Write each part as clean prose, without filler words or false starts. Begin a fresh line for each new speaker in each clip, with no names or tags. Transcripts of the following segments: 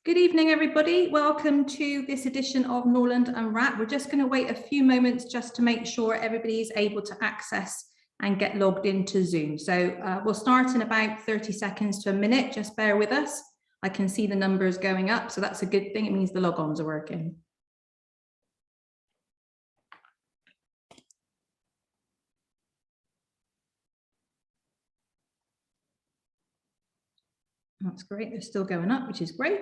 Good evening, everybody. Welcome to this edition of Norland Unwrapped. We're just going to wait a few moments just to make sure everybody is able to access and get logged into Zoom. So we'll start in about 30 seconds to a minute. Just bear with us. I can see the numbers going up, so that's a good thing. It means the logons are working. That's great. They're still going up, which is great.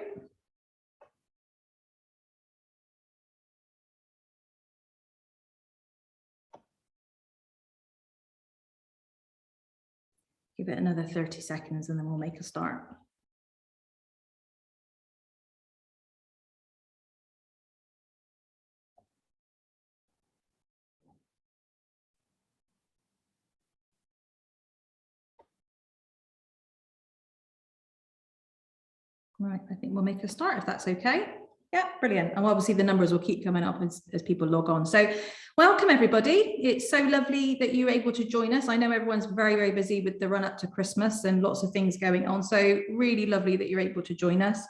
Give it another 30 seconds and then we'll make a start. Right, I think we'll make a start if that's okay. Yeah, brilliant. And obviously the numbers will keep coming up as people log on. So welcome everybody. It's so lovely that you're able to join us. I know everyone's very, very busy with the run up to Christmas and lots of things going on. So really lovely that you're able to join us.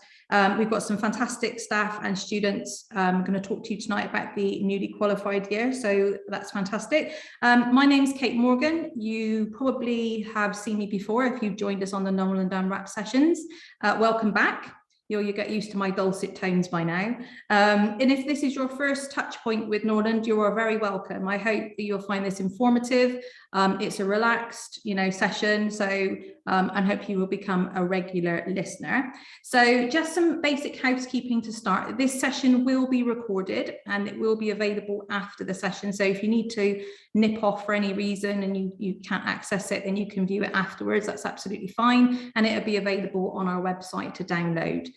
We've got some fantastic staff and students. I'm going to talk to you tonight about the newly qualified year. So that's fantastic. My name's Kate Morgan. You probably have seen me before if you've joined us on the Norland Unwrapped sessions. Welcome back. You get used to my dulcet tones by now. And if this is your first touch point with Norland, you are very welcome. I hope that you'll find this informative. It's a relaxed, session. So, and hope you will become a regular listener. So just some basic housekeeping to start. This session will be recorded and it will be available after the session. So if you need to nip off for any reason and you can't access it, then you can view it afterwards. That's absolutely fine. And it'll be available on our website to download.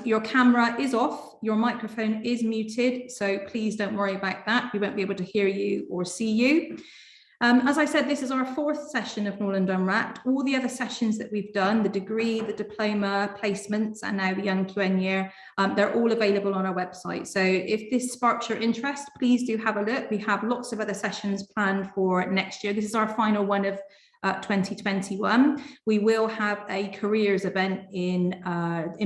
Your camera is off, your microphone is muted, so please don't worry about that. We won't be able to hear you or see you. As I said, this is our fourth session of Norland Unwrapped. All the other sessions that we've done, the degree, the diploma, placements, and now the NQN year, they're all available on our website. So if this sparks your interest, please do have a look. We have lots of other sessions planned for next year. This is our final one of 2021. We will have a careers event in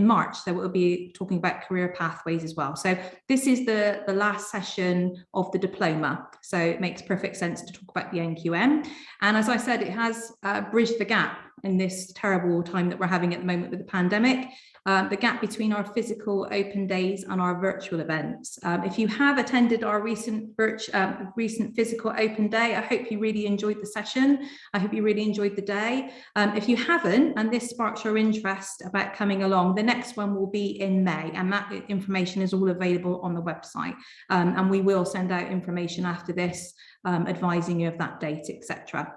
March, so we'll be talking about career pathways as well. So this is the last session of the diploma, so it makes perfect sense to talk about the NQN. And as I said, it has bridged the gap in this terrible time that we're having at the moment with the pandemic. The gap between our physical open days and our virtual events. If you have attended our recent physical open day, I hope you really enjoyed the session. I hope you really enjoyed the day. If you haven't, and this sparks your interest about coming along, the next one will be in May, and that information is all available on the website. And we will send out information after this, advising you of that date, etc.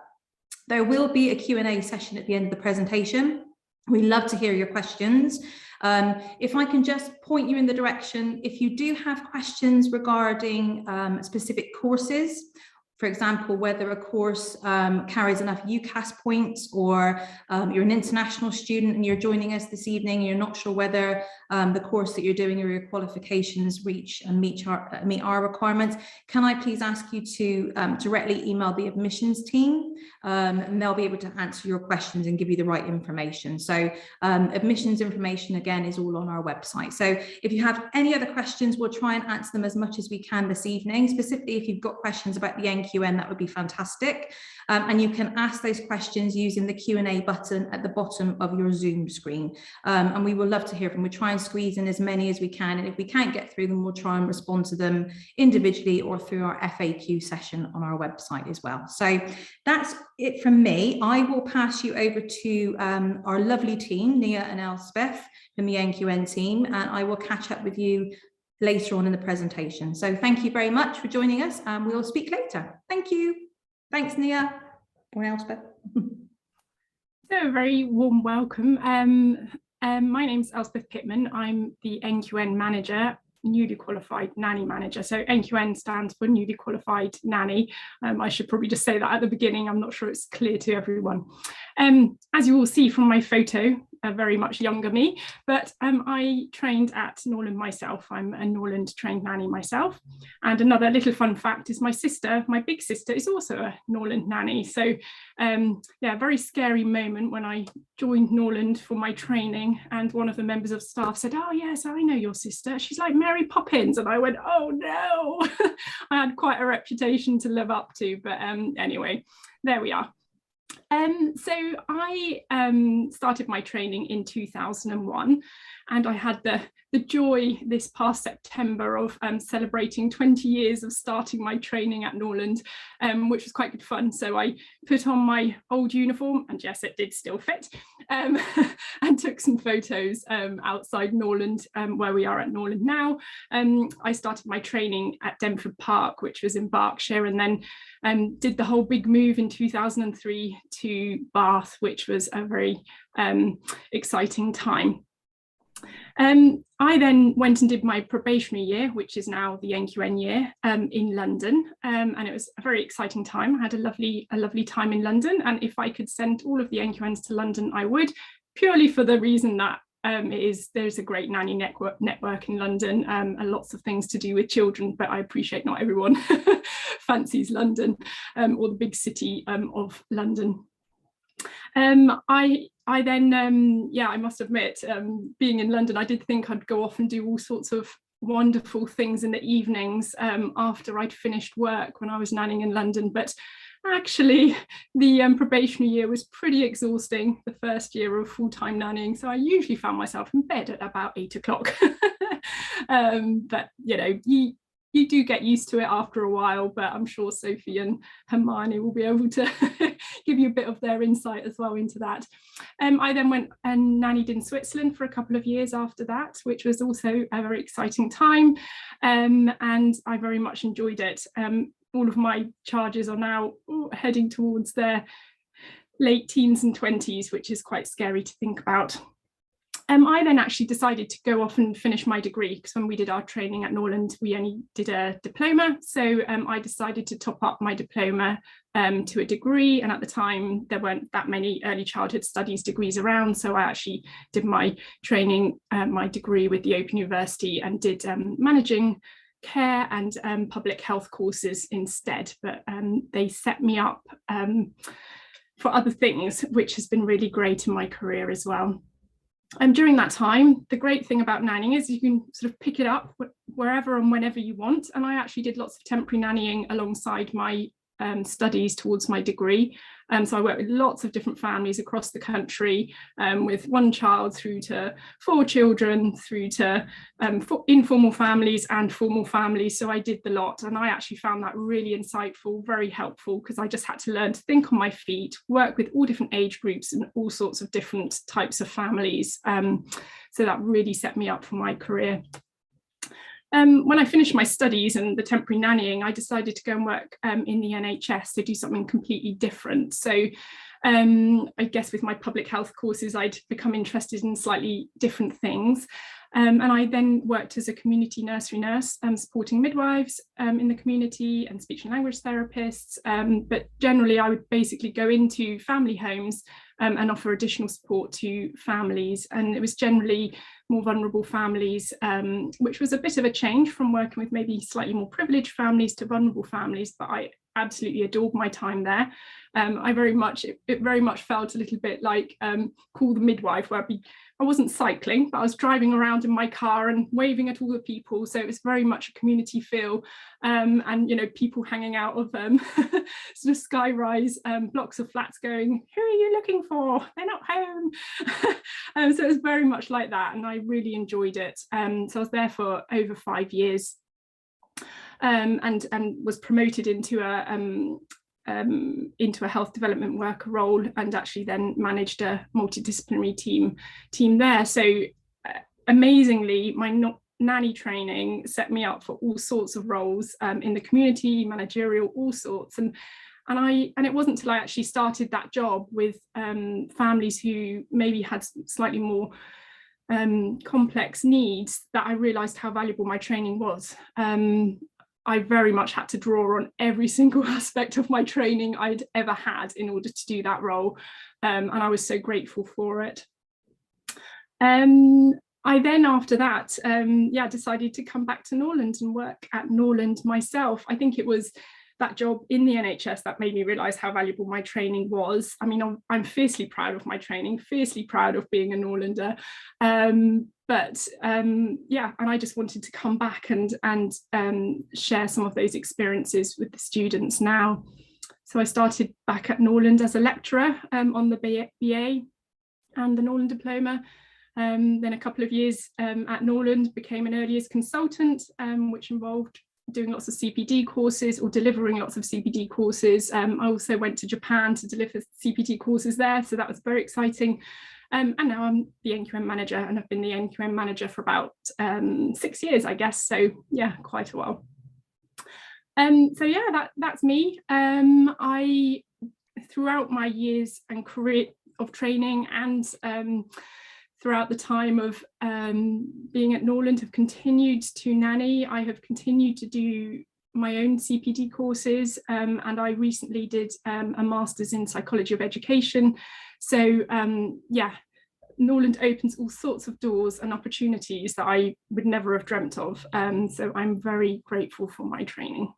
There will be a Q&A session at the end of the presentation. We love to hear your questions. If I can just point you in the direction, if you do have questions regarding specific courses, for example, whether a course carries enough UCAS points, or you're an international student and you're joining us this evening, and you're not sure whether the course that you're doing or your qualifications reach and meet our requirements, can I please ask you to directly email the admissions team, and they'll be able to answer your questions and give you the right information. So admissions information, again, is all on our website. So if you have any other questions, we'll try and answer them as much as we can this evening. Specifically, if you've got questions about the NQN, that would be fantastic. And you can ask those questions using the Q&A button at the bottom of your Zoom screen. And we will love to hear from them. We'll try and squeeze in as many as we can. And if we can't get through them, we'll try and respond to them individually or through our FAQ session on our website as well. So that's it from me. I will pass you over to our lovely team, Nia and Elspeth from the NQN team, and I will catch up with you later on in the presentation. So thank you very much for joining us, and we'll speak later. Thank you. Thanks, Nia or Elspeth.
So a very warm welcome. My name's Elspeth Pitman. I'm the NQN Manager, Newly Qualified Nanny Manager. So NQN stands for Newly Qualified Nanny. I should probably just say that at the beginning. I'm not sure it's clear to everyone. As you will see from my photo, a very much younger me, but I trained at Norland myself. I'm a Norland trained nanny myself. And another little fun fact is my sister, my big sister, is also a Norland nanny. So yeah, very scary moment when I joined Norland for my training, and one of the members of staff said, "Oh yes, I know your sister. She's like Mary Poppins." And I went, "Oh no." I had quite a reputation to live up to, but anyway, there we are. So I started my training in 2001, and I had the joy this past September of celebrating 20 years of starting my training at Norland, which was quite good fun. So I put on my old uniform, and yes, it did still fit, and took some photos outside Norland, where we are at Norland now. I started my training at Denford Park, which was in Berkshire, and then did the whole big move in 2003 to Bath, which was a very exciting time. I then went and did my probationary year, which is now the NQN year, in London, and it was a very exciting time. I had a lovely time in London, and if I could send all of the NQNs to London, I would, purely for the reason that there's a great nanny network in London, and lots of things to do with children, but I appreciate not everyone fancies London, or the big city of London. I then, yeah, I must admit, being in London, I did think I'd go off and do all sorts of wonderful things in the evenings after I'd finished work when I was nannying in London, but actually the probationary year was pretty exhausting, the first year of full-time nannying, so I usually found myself in bed at about 8 o'clock. But you know, you do get used to it after a while, but I'm sure Sophie and Hermione will be able to give you a bit of their insight as well into that. I then went and nannied in Switzerland for a couple of years after that, which was also a very exciting time, and I very much enjoyed it. All of my charges are now heading towards their late teens and 20s, which is quite scary to think about. I then actually decided to go off and finish my degree, because when we did our training at Norland, we only did a diploma. So I decided to top up my diploma to a degree. And at the time, there weren't that many early childhood studies degrees around. So I actually did my training, my degree with the Open University, and did managing care and public health courses instead. But they set me up for other things, which has been really great in my career as well. And during that time, the great thing about nannying is you can sort of pick it up wherever and whenever you want. And I actually did lots of temporary nannying alongside my studies towards my degree. So I worked with lots of different families across the country, with one child through to 4 children, through to informal families and formal families. So I did the lot, and I actually found that really insightful, very helpful, because I just had to learn to think on my feet, work with all different age groups and all sorts of different types of families. So that really set me up for my career. When I finished my studies and the temporary nannying, I decided to go and work in the NHS to do something completely different. So I guess with my public health courses, I'd become interested in slightly different things. And I then worked as a community nursery nurse, supporting midwives in the community and speech and language therapists. But generally, I would basically go into family homes and offer additional support to families. And it was generally more vulnerable families, which was a bit of a change from working with maybe slightly more privileged families to vulnerable families, but I absolutely adored my time there. It very much felt a little bit like Call the Midwife, where I wasn't cycling, but I was driving around in my car and waving at all the people. So it was very much a community feel, and you know, people hanging out of sort of sky-rise blocks of flats going, "Who are you looking for? They're not home." So it was very much like that, and I really enjoyed it. So I was there for over 5 years, and was promoted into a health development worker role, and actually then managed a multidisciplinary team there. So amazingly, my nanny training set me up for all sorts of roles in the community, managerial, all sorts. And it wasn't until I actually started that job with families who maybe had slightly more complex needs that I realised how valuable my training was. I very much had to draw on every single aspect of my training I'd ever had in order to do that role, and I was so grateful for it. I then, after that, decided to come back to Norland and work at Norland myself. I think it was that job in the NHS that made me realise how valuable my training was. I mean, I'm fiercely proud of my training, fiercely proud of being a Norlander. And I just wanted to come back and share some of those experiences with the students now. So I started back at Norland as a lecturer on the BA and the Norland diploma. Then a couple of years at Norland, became an early years consultant, which involved doing lots of CPD courses or delivering lots of CPD courses. I also went to Japan to deliver CPD courses there, so that was very exciting. And now I'm the NQN manager, and I've been the NQN manager for about 6 years, I guess. So yeah, quite a while. That's me. I, throughout my years and career of training and throughout the time of being at Norland, have continued to nanny. I have continued to do my own CPD courses, and I recently did a master's in psychology of education. So Norland opens all sorts of doors and opportunities that I would never have dreamt of. So I'm very grateful for my training.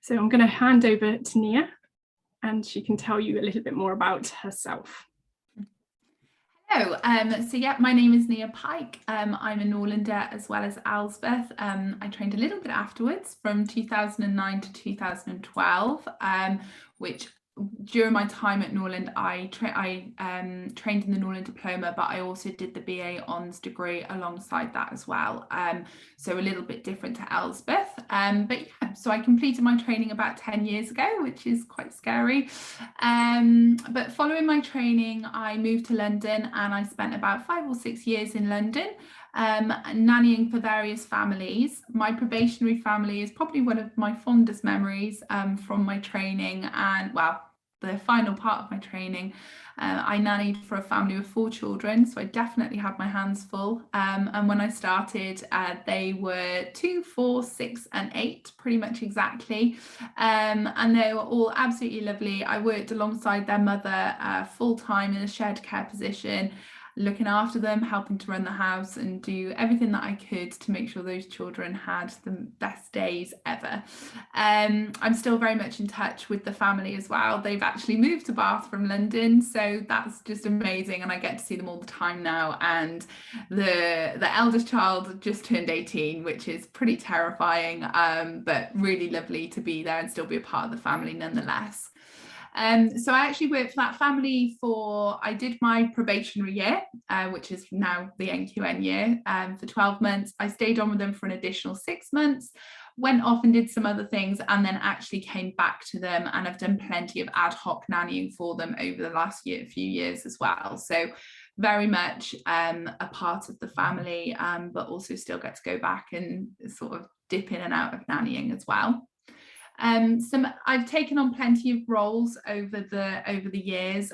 So I'm going to hand over to Nia, and she can tell you a little bit more about herself.
Hello, my name is Nia Pike. I'm a Norlander as well as Elspeth. I trained a little bit afterwards from 2009 to 2012, which during my time at Norland, I trained in the Norland diploma, but I also did the BA Honours degree alongside that as well. So a little bit different to Elspeth. So I completed my training about 10 years ago, which is quite scary. But following my training, I moved to London, and I spent about 5 or 6 years in London, nannying for various families. My probationary family is probably one of my fondest memories from my training, and the final part of my training. I nannied for a family with 4 children, so I definitely had my hands full. And when I started, they were 2, 4, 6 and 8, pretty much exactly. And they were all absolutely lovely. I worked alongside their mother full-time in a shared care position, looking after them, helping to run the house and do everything that I could to make sure those children had the best days ever. I'm still very much in touch with the family as well. They've actually moved to Bath from London, so that's just amazing, and I get to see them all the time now. And the eldest child just turned 18, which is pretty terrifying, but really lovely to be there and still be a part of the family nonetheless. So I actually worked for that family I did my probationary year, which is now the NQN year, for 12 months. I stayed on with them for an additional 6 months, went off and did some other things, and then actually came back to them, and I've done plenty of ad hoc nannying for them over the last few years as well. So very much a part of the family, but also still get to go back and sort of dip in and out of nannying as well. I've taken on plenty of roles over the years,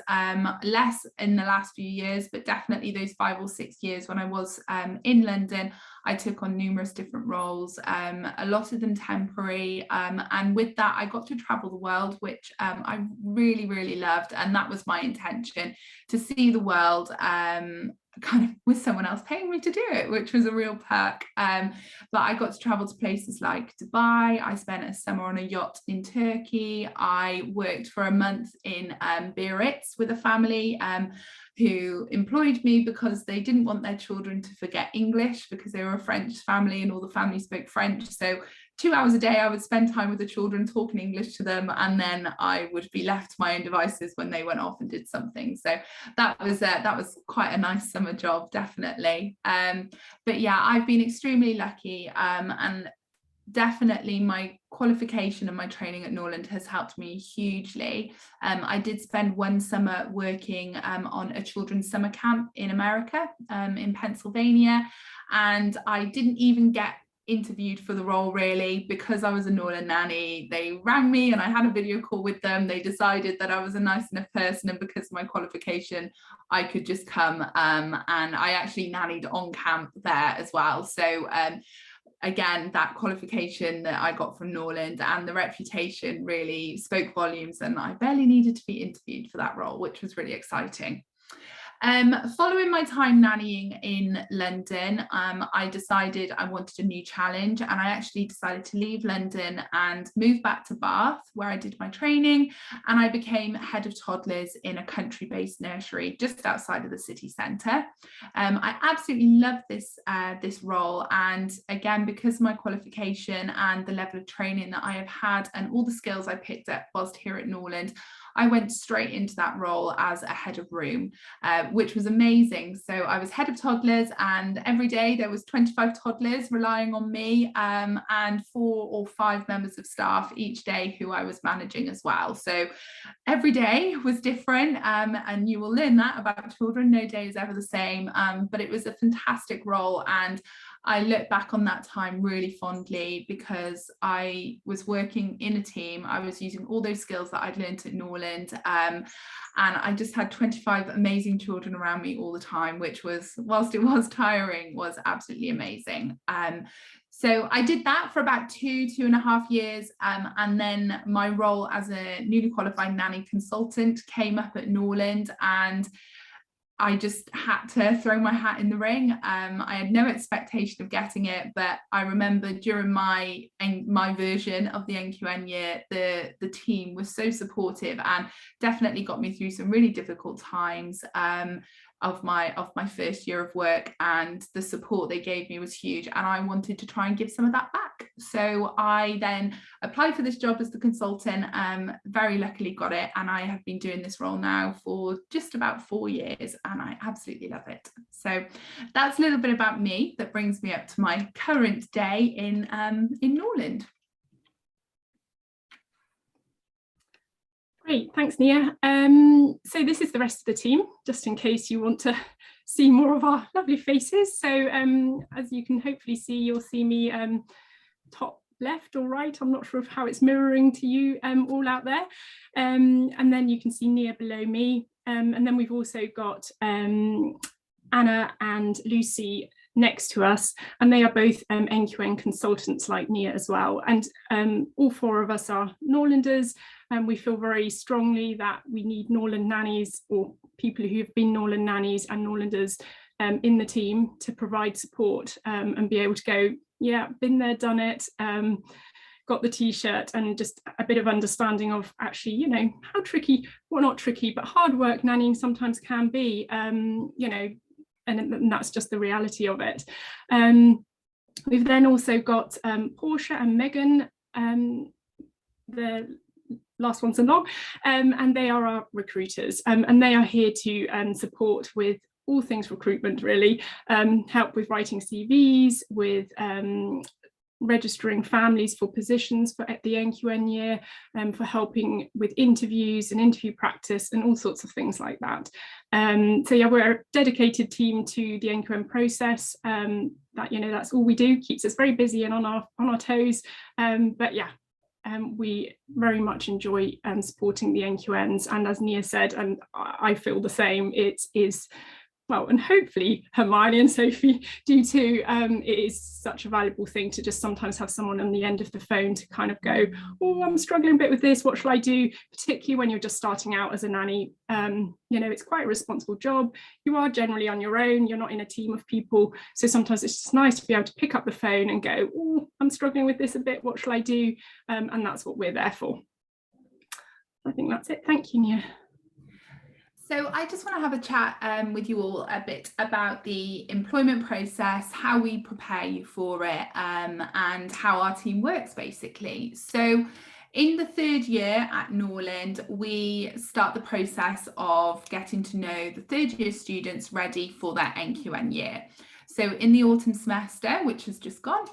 less in the last few years, but definitely those 5 or 6 years when I was in London, I took on numerous different roles, a lot of them temporary, and with that I got to travel the world, which I really, really loved, and that was my intention, to see the world kind of with someone else paying me to do it, which was a real perk. But I got to travel to places like Dubai. I spent a summer on a yacht in Turkey. I worked for a month in Biarritz with a family who employed me because they didn't want their children to forget English, because they were a French family and all the family spoke French. So 2 hours a day I would spend time with the children talking English to them, and then I would be left to my own devices when they went off and did something. So that was quite a nice summer job, definitely. But yeah, I've been extremely lucky, and definitely my qualification and my training at Norland has helped me hugely. I did spend one summer working on a children's summer camp in America, in Pennsylvania, and I didn't even get interviewed for the role really, because I was a Norland nanny. They rang me and I had a video call with them. They decided that I was a nice enough person, and because of my qualification I could just come, and I actually nannied on camp there as well. So again, that qualification that I got from Norland and the reputation really spoke volumes, and I barely needed to be interviewed for that role, which was really exciting. Following my time nannying in London, I decided I wanted a new challenge, and I actually decided to leave London and move back to Bath, where I did my training, and I became head of toddlers in a country-based nursery just outside of the city centre. I absolutely love this role, and again, because of my qualification and the level of training that I have had and all the skills I picked up whilst here at Norland, I went straight into that role as a head of room, which was amazing. So I was head of toddlers, and every day there was 25 toddlers relying on me, and 4 or 5 members of staff each day who I was managing as well. So every day was different, and you will learn that about children. No day is ever the same, but it was a fantastic role, and I look back on that time really fondly because I was working in a team. I was using all those skills that I'd learned at Norland, and I just had 25 amazing children around me all the time, which was, whilst it was tiring, was absolutely amazing. So I did that for about 2.5 years, and then my role as a newly qualified nanny consultant came up at Norland, and I just had to throw my hat in the ring. I had no expectation of getting it, but I remember during my version of the NQN year, the team was so supportive and definitely got me through some really difficult times of my first year of work, and the support they gave me was huge, and I wanted to try and give some of that back. So I then applied for this job as the consultant, very luckily got it, and I have been doing this role now for just about 4 years, and I absolutely love it. So that's a little bit about me. That brings me up to my current day in Norland.
Great, thanks, Nia. So this is the rest of the team, just in case you want to see more of our lovely faces. So as you can hopefully see, you'll see me top left or right. I'm not sure of how it's mirroring to you all out there. And then you can see Nia below me. And then we've also got Anna and Lucy next to us, and they are both NQN consultants like Nia as well. And all 4 of us are Norlanders, and we feel very strongly that we need Norland nannies, or people who have been Norland nannies and Norlanders in the team, to provide support and be able to go, yeah, been there, done it, got the t-shirt, and just a bit of understanding of actually, you know, how tricky, well, not tricky, but hard work nannying sometimes can be, you know, and that's just the reality of it. We've then also got Portia and Megan, the last one's along, and they are our recruiters, and they are here to support with all things recruitment, really, help with writing CVs, with registering families for positions for the NQN year, for helping with interviews and interview practice and all sorts of things like that. So yeah, we're a dedicated team to the NQN process. That, you know, that's all we do, keeps us very busy and on our toes. But yeah, we very much enjoy supporting the NQNs, and as Nia said, and I feel the same, it is, well, and hopefully Hermione and Sophie do too, it is such a valuable thing to just sometimes have someone on the end of the phone to kind of go, oh, I'm struggling a bit with this, what shall I do? Particularly when you're just starting out as a nanny. You know, it's quite a responsible job. You are generally on your own, you're not in a team of people. So sometimes it's just nice to be able to pick up the phone and go, oh, I'm struggling with this a bit, what shall I do? And that's what we're there for. I think that's it. Thank you, Nia.
So I just want to have a chat with you all a bit about the employment process, how we prepare you for it, and how our team works, basically. So in the 3rd year at Norland, we start the process of getting to know the 3rd year students ready for their NQN year. So in the autumn semester, which has just gone,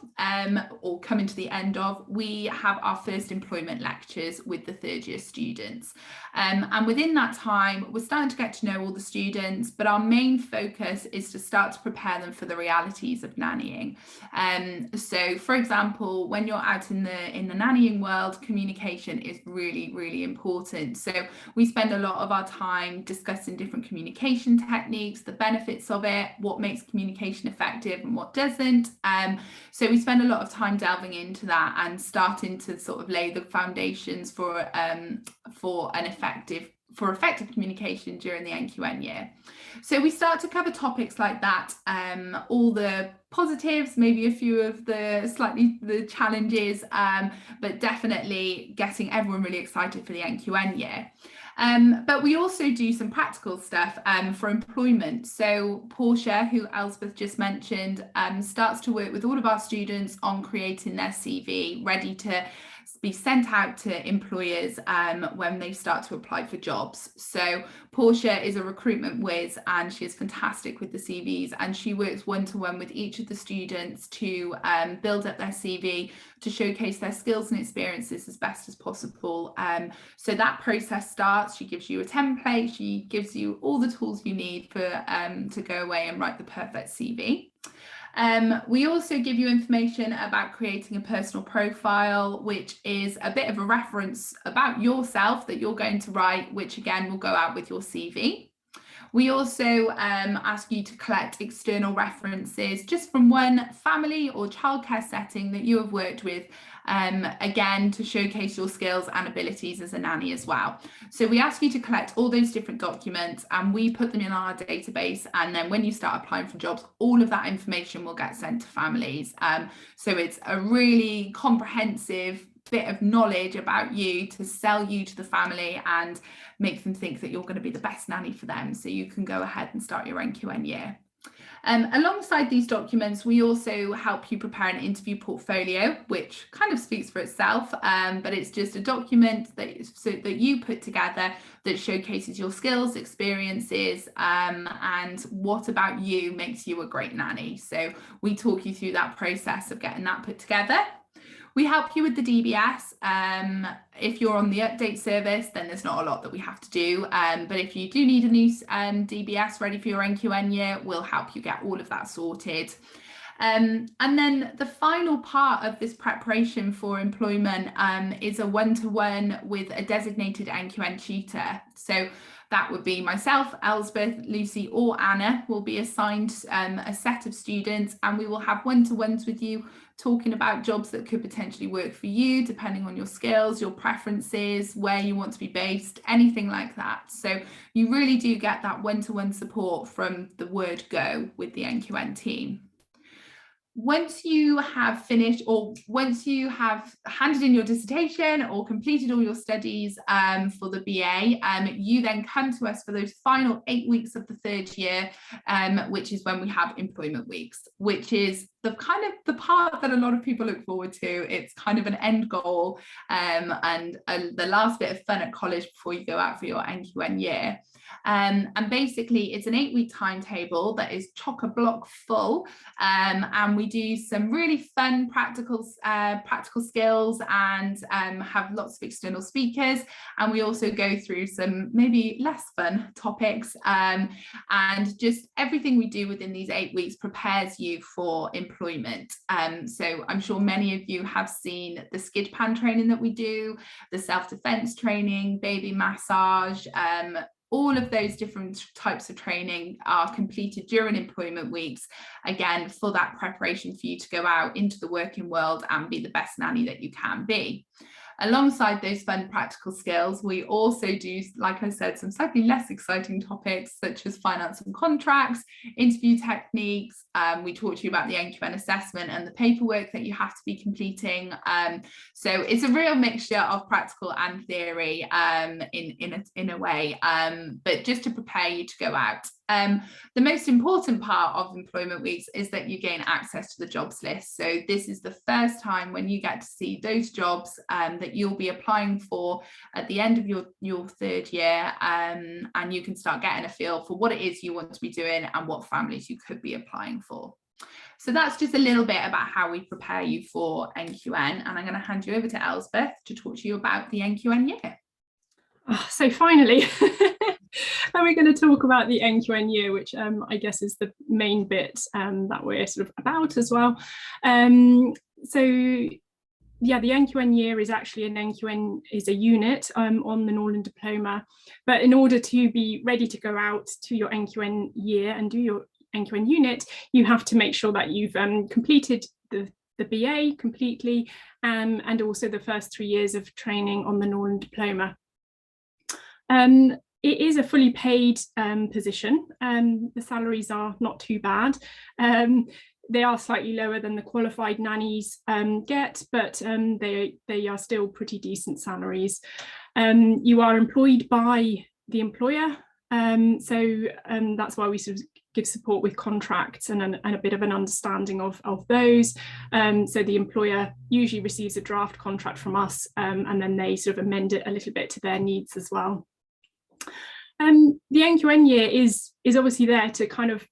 or coming to the end of, we have our first employment lectures with the 3rd year students. And within that time, we're starting to get to know all the students, but our main focus is to start to prepare them for the realities of nannying. So for example, when you're out in the nannying world, communication is really, really important. So we spend a lot of our time discussing different communication techniques, the benefits of it, what makes communication effective and what doesn't. So we spend a lot of time delving into that and starting to sort of lay the foundations for an effective for effective communication during the NQN year. So we start to cover topics like that, all the positives, maybe a few of the challenges, but definitely getting everyone really excited for the NQN year. But we also do some practical stuff for employment. So Portia, who Elspeth just mentioned, starts to work with all of our students on creating their CV ready to be sent out to employers when they start to apply for jobs. So Portia is a recruitment whiz and she is fantastic with the CVs, and she works one-to-one with each of the students to build up their CV, to showcase their skills and experiences as best as possible. So that process starts. She gives you a template, she gives you all the tools you need for to go away and write the perfect CV. We also give you information about creating a personal profile, which is a bit of a reference about yourself that you're going to write, which again will go out with your CV. We also ask you to collect external references just from one family or childcare setting that you have worked with, again, to showcase your skills and abilities as a nanny as well. So we ask you to collect all those different documents and we put them in our database. And then when you start applying for jobs, all of that information will get sent to families. So it's a really comprehensive bit of knowledge about you to sell you to the family and make them think that you're going to be the best nanny for them, so you can go ahead and start your NQN year. Alongside these documents, we also help you prepare an interview portfolio, which kind of speaks for itself, but it's just a document that you put together that showcases your skills, experiences, and what about you makes you a great nanny. So we talk you through that process of getting that put together. We help you with the DBS. If you're on the update service, then there's not a lot that we have to do. But if you do need a new DBS ready for your NQN year, we'll help you get all of that sorted. And then the final part of this preparation for employment is a one-to-one with a designated NQN tutor. So that would be myself, Elspeth, Lucy or Anna will be assigned a set of students, and we will have one-to-ones with you talking about jobs that could potentially work for you depending on your skills, your preferences, where you want to be based, anything like that. So you really do get that one-to-one support from the word go with the NQN team. Once you have finished, or once you have handed in your dissertation or completed all your studies for the BA, you then come to us for those final 8 weeks of the third year, which is when we have employment weeks, which is the part that a lot of people look forward to. It's kind of an end goal and the last bit of fun at college before you go out for your NQN year. And basically it's an 8-week timetable that is chock-a-block full, and we do some really fun practical skills and have lots of external speakers, and we also go through some maybe less fun topics, and just everything we do within these 8 weeks prepares you for employment. So I'm sure many of you have seen the skid pan training that we do, the self-defense training, baby massage, all of those different types of training are completed during employment weeks, again, for that preparation for you to go out into the working world and be the best nanny that you can be. Alongside those fun practical skills, we also do, like I said, some slightly less exciting topics such as finance and contracts, interview techniques. We talk to you about the NQN assessment and the paperwork that you have to be completing. So it's a real mixture of practical and theory in a way, but just to prepare you to go out. The most important part of employment weeks is that you gain access to the jobs list. So this is the first time when you get to see those jobs that you'll be applying for at the end of your third year, and you can start getting a feel for what it is you want to be doing and what families you could be applying for. So that's just a little bit about how we prepare you for NQN, and I'm going to hand you over to Elspeth to talk to you about the NQN year.
Oh, so finally, and we're going to talk about the NQN year, which I guess is the main bit that we're sort of about as well. So yeah, the NQN year is actually is a unit on the Norland diploma, but in order to be ready to go out to your NQN year and do your NQN unit, you have to make sure that you've completed the BA completely, and also the first 3 years of training on the Norland diploma. it is a fully paid position. The salaries are not too bad. They are slightly lower than the qualified nannies get, but they are still pretty decent salaries. You are employed by the employer, so that's why we sort of give support with contracts and a bit of an understanding of those. So the employer usually receives a draft contract from us, and then they sort of amend it a little bit to their needs as well. The NQN year is obviously there to kind of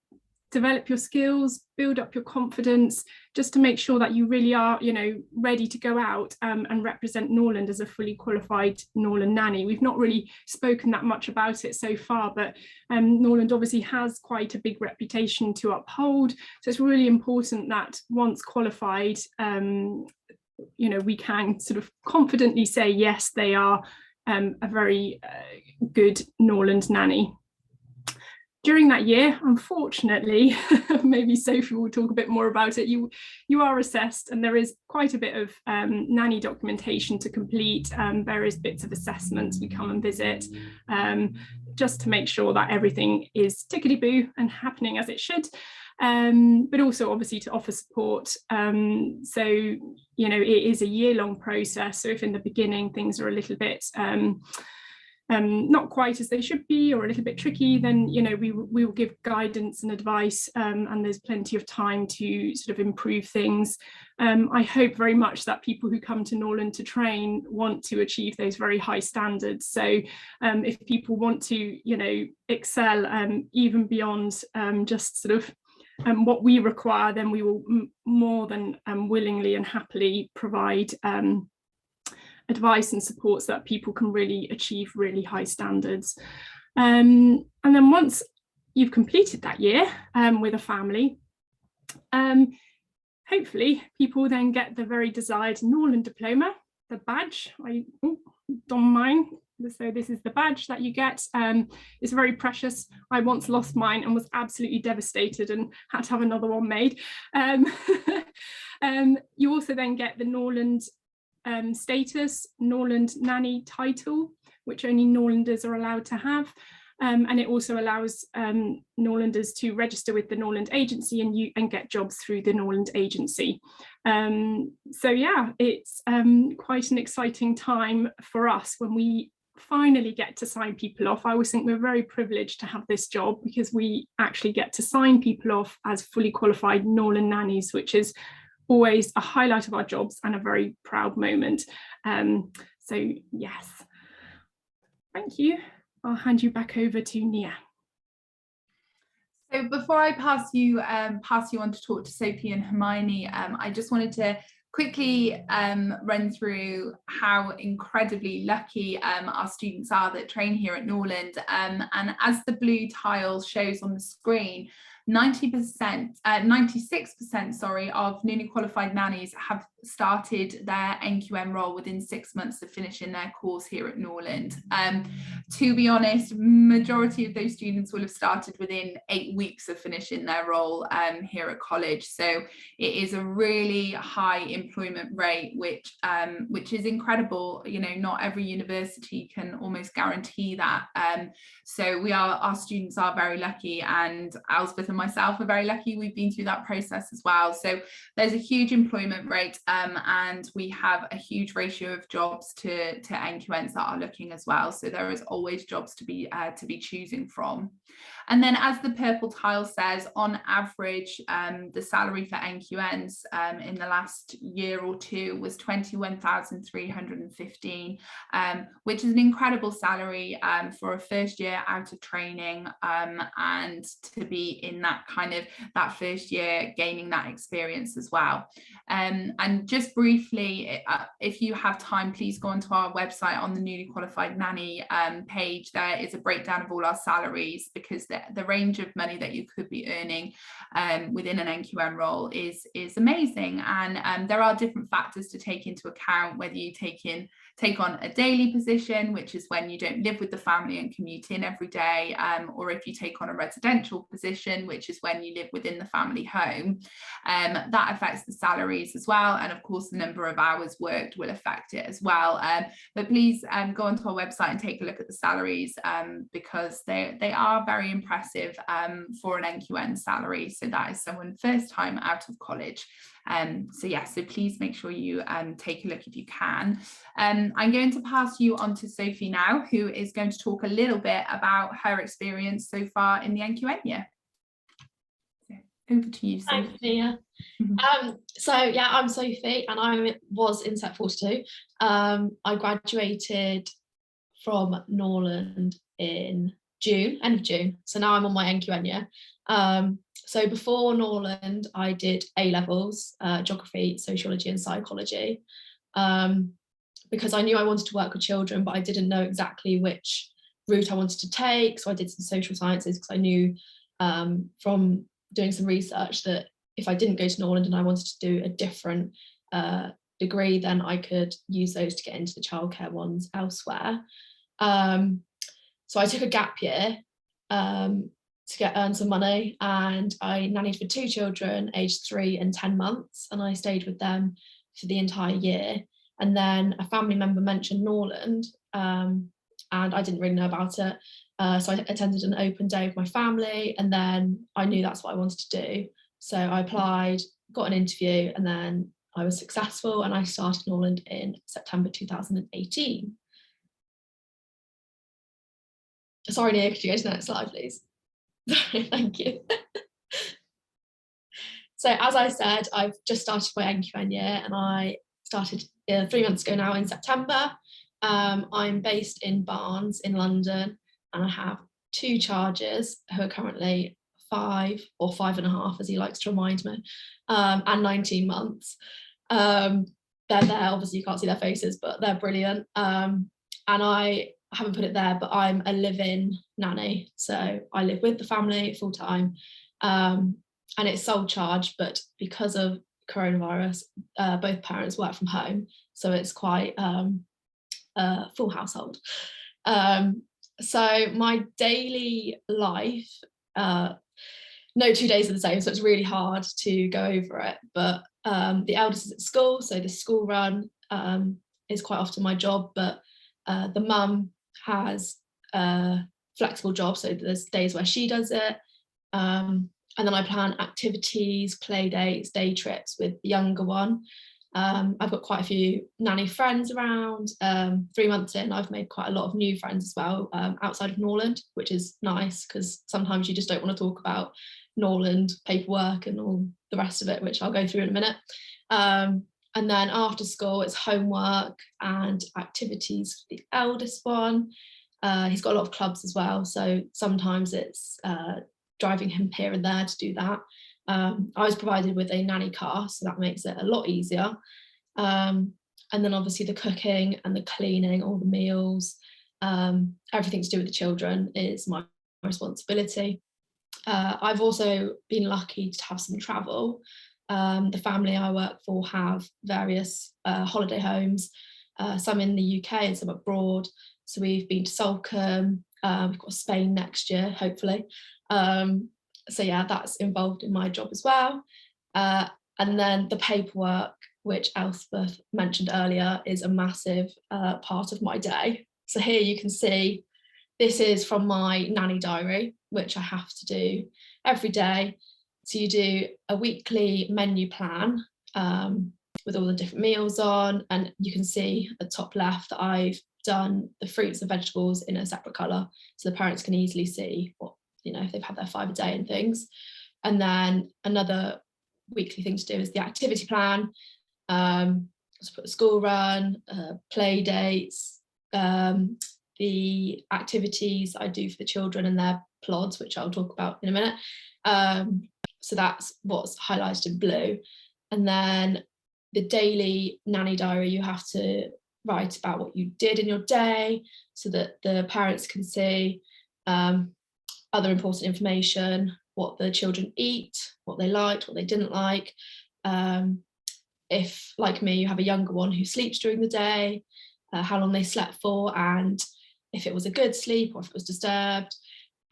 develop your skills, build up your confidence, just to make sure that you really are, you know, ready to go out and represent Norland as a fully qualified Norland nanny. We've not really spoken that much about it so far, but Norland obviously has quite a big reputation to uphold. So it's really important that once qualified, you know, we can sort of confidently say, yes, they are a very good Norland nanny. During that year, unfortunately, maybe Sophie will talk a bit more about it, you are assessed, and there is quite a bit of nanny documentation to complete, various bits of assessments we come and visit, just to make sure that everything is tickety-boo and happening as it should, but also obviously to offer support. So, you know, it is a year-long process, so if in the beginning things are a little bit not quite as they should be or a little bit tricky, then, you know, we will give guidance and advice, and there's plenty of time to sort of improve things. I hope very much that people who come to Norland to train want to achieve those very high standards. So if people want to, you know, excel even beyond just sort of what we require, then we will more than willingly and happily provide advice and support so that people can really achieve really high standards. And then once you've completed that year with a family, hopefully people then get the very desired Norland diploma, the badge. I don't mind. So this is the badge that you get. It's very precious. I once lost mine and was absolutely devastated and had to have another one made. You also then get the Norland status, Norland Nanny title, which only Norlanders are allowed to have, and it also allows Norlanders to register with the Norland agency and get jobs through the Norland agency. So yeah, it's quite an exciting time for us when we finally get to sign people off. I always think we're very privileged to have this job because we actually get to sign people off as fully qualified Norland nannies, which is always a highlight of our jobs and a very proud moment. So yes, thank you. I'll hand you back over to Nia.
So before I pass you on to talk to Sophie and Hermione, I just wanted to quickly run through how incredibly lucky our students are that train here at Norland. And as the blue tile shows on the screen, 96% of newly qualified nannies have started their NQN role within 6 months of finishing their course here at Norland. To be honest, majority of those students will have started within 8 weeks of finishing their role here at college. So it is a really high employment rate, which is incredible. You know, not every university can almost guarantee that. So our students are very lucky, and Elspeth and myself are very lucky. We've been through that process as well. So there's a huge employment rate, and we have a huge ratio of jobs to NQNs that are looking as well. So there is always jobs to be choosing from. And then, as the purple tile says, on average, the salary for NQNs in the last year or two was 21,315, which is an incredible salary for a first year out of training, and to be in that first year gaining that experience as well. And just briefly, if you have time, please go onto our website on the Newly Qualified Nanny page. There is a breakdown of all our salaries, because the range of money that you could be earning within an NQN role is amazing. And there are different factors to take into account, whether you take on a daily position, which is when you don't live with the family and commute in every day, or if you take on a residential position, which is when you live within the family home. That affects the salaries as well, and of course the number of hours worked will affect it as well. But please go onto our website and take a look at the salaries, because they are very impressive for an NQN salary. So that is someone first time out of college. So please make sure you take a look if you can. I'm going to pass you on to Sophie now, who is going to talk a little bit about her experience so far in the NQN year. So, over to you, Sophie.
Thanks, Nia. I'm Sophie, and I was in Set 42. I graduated from Norland in June, end of June. So now I'm on my NQN year. So before Norland, I did A-levels, geography, sociology and psychology, because I knew I wanted to work with children, but I didn't know exactly which route I wanted to take. So I did some social sciences because I knew from doing some research that if I didn't go to Norland and I wanted to do a different degree, then I could use those to get into the childcare ones elsewhere. So I took a gap year to earn some money, and I nannied for 2 children aged 3 and 10 months, and I stayed with them for the entire year. And then a family member mentioned Norland, and I didn't really know about it, so I attended an open day with my family, and then I knew that's what I wanted to do. So I applied, got an interview, and then I was successful, and I started Norland in September 2018. Sorry, Nia, could you go to the next slide, please? Thank you. So as I said, I've just started my NQN year, and I started 3 months ago now in September. I'm based in Barnes in London, and I have 2 charges who are currently 5 or 5.5, as he likes to remind me, and 19 months. They're there, obviously you can't see their faces, but they're brilliant. And I haven't put it there, but I'm a live-in nanny, so I live with the family full time, and it's sole charge, but because of coronavirus, both parents work from home, so it's quite a full household. So my daily life, no 2 days are the same, so it's really hard to go over it, but the eldest is at school, so the school run is quite often my job, but the mum has a flexible job, so there's days where she does it, and then I plan activities, play dates, day trips with the younger one. I've got quite a few nanny friends around. 3 months in, I've made quite a lot of new friends as well, outside of Norland, which is nice because sometimes you just don't want to talk about Norland paperwork and all the rest of it, which I'll go through in a minute. And then after school, it's homework and activities for the eldest one. He's got a lot of clubs as well, so sometimes it's driving him here and there to do that. I was provided with a nanny car, so that makes it a lot easier. And then obviously the cooking and the cleaning, all the meals, everything to do with the children is my responsibility. I've also been lucky to have some travel. The family I work for have various holiday homes, some in the UK and some abroad. So we've been to Salcombe, we've got Spain next year, hopefully. So yeah, that's involved in my job as well. And then the paperwork, which Elspeth mentioned earlier, is a massive part of my day. So here you can see, this is from my nanny diary, which I have to do every day. So you do a weekly menu plan with all the different meals on, and you can see at the top left that I've done the fruits and vegetables in a separate colour, so the parents can easily see what, if they've had their 5 a day and things. And then another weekly thing to do is the activity plan. So put the school run, play dates, the activities I do for the children and their plods, which I'll talk about in a minute. So that's what's highlighted in blue. And then the daily nanny diary, you have to write about what you did in your day so that the parents can see other important information, what the children eat, what they liked, what they didn't like. If, like me, you have a younger one who sleeps during the day, how long they slept for, and if it was a good sleep or if it was disturbed.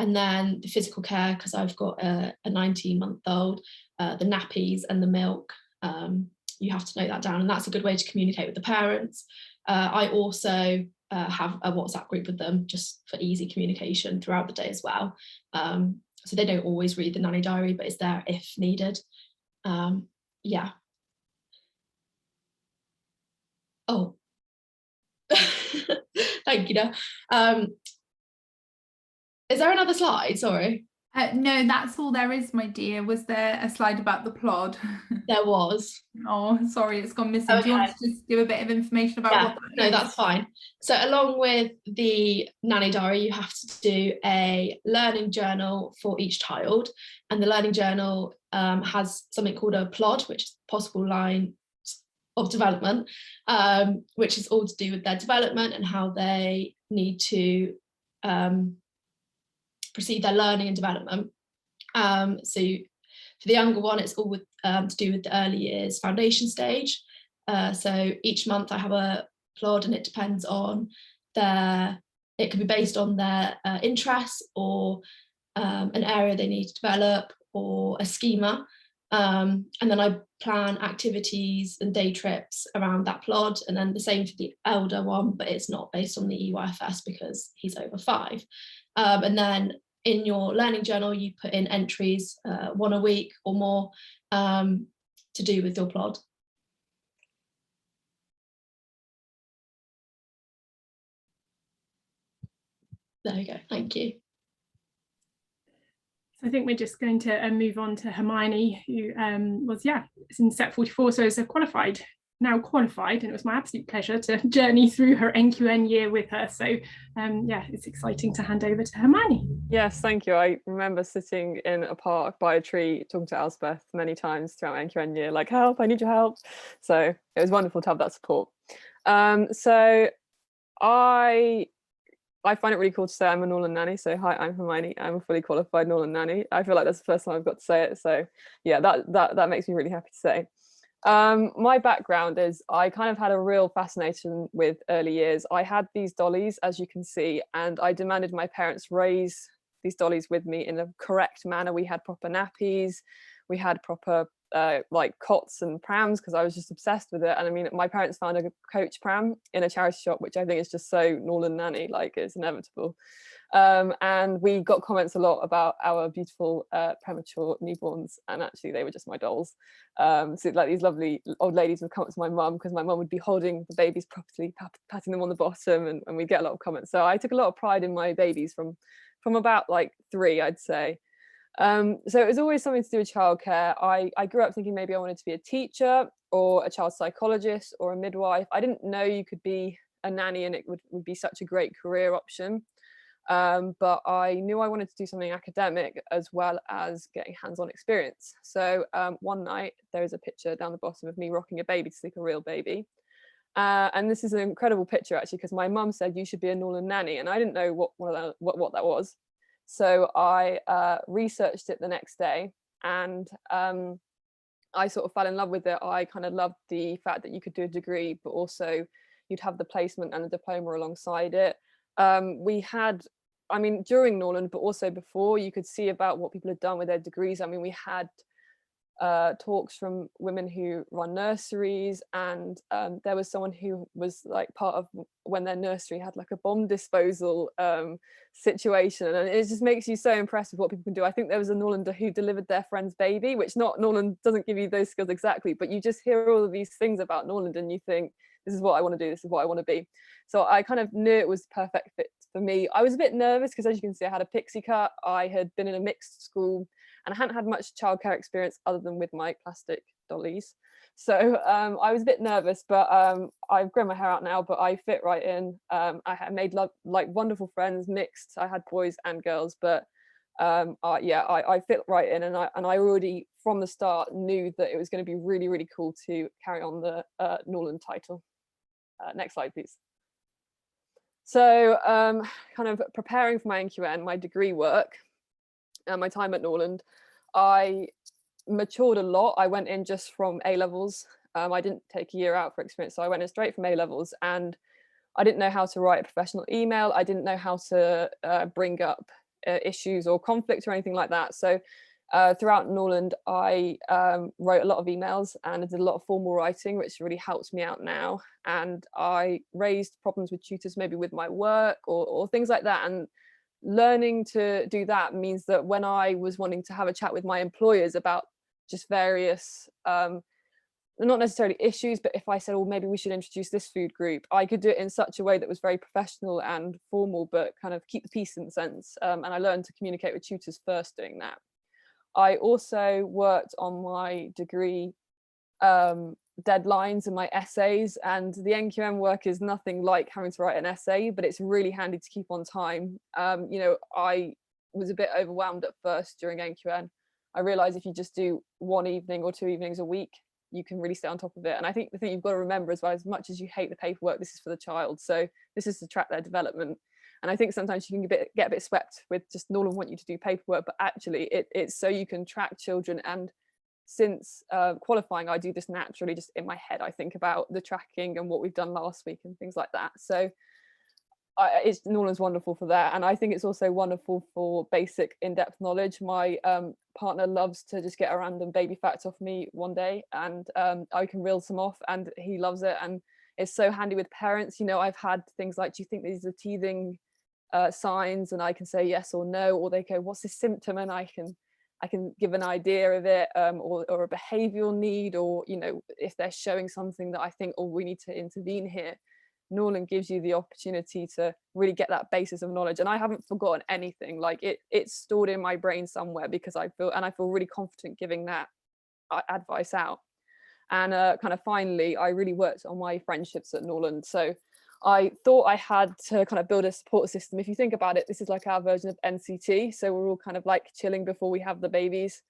And then the physical care, because I've got a 19-month-old, the nappies and the milk, you have to note that down, and that's a good way to communicate with the parents. I also have a WhatsApp group with them just for easy communication throughout the day as well. So they don't always read the nanny diary, but it's there if needed. Yeah. Oh, thank you. Is there another slide? Sorry.
No, that's all there is, my dear. Was there a slide about the plod?
There was.
Oh, sorry, it's gone missing.
Okay.
Do you want to just give a bit of information about what that
no,
is?
that's fine. So along with the nanny diary, you have to do a learning journal for each child. And the learning journal has something called a plod, which is possible line of development, which is all to do with their development and how they need to proceed their learning and development. So for the younger one, it's all with to do with the early years foundation stage. So each month I have a plod, and it depends on it can be based on their interests, or an area they need to develop, or a schema. And then I plan activities and day trips around that plod, and then the same for the elder one, but it's not based on the EYFS because he's over 5. And then in your learning journal, you put in entries, 1 a week or more, to do with your plod. There you go, thank you.
So I think we're just going to move on to Hermione, who was, it's in set 44, so is now qualified, and it was my absolute pleasure to journey through her NQN year with her. So it's exciting to hand over to Hermione.
Yes, thank you. I remember sitting in a park by a tree talking to Elspeth many times throughout my NQN year, like, help, I need your help. So it was wonderful to have that support. So I find it really cool to say I'm a Norland nanny. So hi, I'm Hermione. I'm a fully qualified Norland nanny. I feel like that's the first time I've got to say it. So yeah, that makes me really happy to say. My background is I kind of had a real fascination with early years. I had these dollies, as you can see, and I demanded my parents raise these dollies with me in a correct manner. We had proper nappies, we had proper like cots and prams, because I was just obsessed with it. And I mean, my parents found a coach pram in a charity shop, which I think is just so Norland nanny, like it's inevitable. And we got comments a lot about our beautiful premature newborns, and actually they were just my dolls. So like these lovely old ladies would come up to my mum, because my mum would be holding the babies properly, patting them on the bottom, and we'd get a lot of comments. So I took a lot of pride in my babies from about like 3, I'd say. So it was always something to do with childcare. I grew up thinking maybe I wanted to be a teacher or a child psychologist or a midwife. I didn't know you could be a nanny and it would be such a great career option. But I knew I wanted to do something academic as well as getting hands-on experience. So one night there is a picture down the bottom of me rocking a baby to sleep, a real baby. And this is an incredible picture actually, because my mum said you should be a Norland nanny, and I didn't know what that was. So I researched it the next day, and I sort of fell in love with it. I kind of loved the fact that you could do a degree, but also you'd have the placement and the diploma alongside it. We had, I mean, during Norland, but also before, you could see about what people had done with their degrees. I mean, we had talks from women who run nurseries, and there was someone who was like part of when their nursery had like a bomb disposal situation, and it just makes you so impressed with what people can do. I think there was a Norlander who delivered their friend's baby, which Norland doesn't give you those skills exactly, but you just hear all of these things about Norland and you think, this is what I want to do, this is what I want to be. So I kind of knew it was the perfect fit for me. I was a bit nervous because, as you can see, I had a pixie cut. I had been in a mixed school and I hadn't had much childcare experience other than with my plastic dollies. So I was a bit nervous, but I've grown my hair out now, but I fit right in. I had made wonderful friends, mixed. I had boys and girls, but I fit right in, and I already from the start knew that it was going to be really, really cool to carry on the Norland title. Next slide, please. So kind of preparing for my NQN, my degree work, and my time at Norland, I matured a lot. I went in just from A-levels. I didn't take a year out for experience, so I went in straight from A-levels, and I didn't know how to write a professional email. I didn't know how to bring up issues or conflict or anything like that. So throughout Norland, I wrote a lot of emails and I did a lot of formal writing, which really helps me out now. And I raised problems with tutors, maybe with my work or things like that. And learning to do that means that when I was wanting to have a chat with my employers about just various, not necessarily issues, but if I said, oh, maybe we should introduce this food group, I could do it in such a way that was very professional and formal, but kind of keep the peace in the sense. And I learned to communicate with tutors first doing that. I also worked on my degree deadlines and my essays, and the NQN work is nothing like having to write an essay, but it's really handy to keep on time. You know, I was a bit overwhelmed at first during NQN. I realized if you just do 1 evening or 2 evenings a week, you can really stay on top of it. And I think the thing you've got to remember as well, as much as you hate the paperwork, this is for the child. So this is to track their development. And I think sometimes you can get a bit swept with just Norland want you to do paperwork, but actually it's so you can track children. And since qualifying, I do this naturally just in my head. I think about the tracking and what we've done last week and things like that. So Norland's wonderful for that. And I think it's also wonderful for basic in-depth knowledge. My partner loves to just get a random baby fact off me one day, and I can reel some off, and he loves it. And it's so handy with parents. You know, I've had things like, do you think these are teething signs? And I can say yes or no, or they go, what's this symptom? And I can give an idea of it, or a behavioural need, or, you know, if they're showing something that I think, oh, we need to intervene here. Norland gives you the opportunity to really get that basis of knowledge. And I haven't forgotten anything. Like it's stored in my brain somewhere, because I feel really confident giving that advice out. And kind of finally, I really worked on my friendships at Norland. So I thought I had to kind of build a support system. If you think about it, this is like our version of NCT. So we're all kind of like chilling before we have the babies,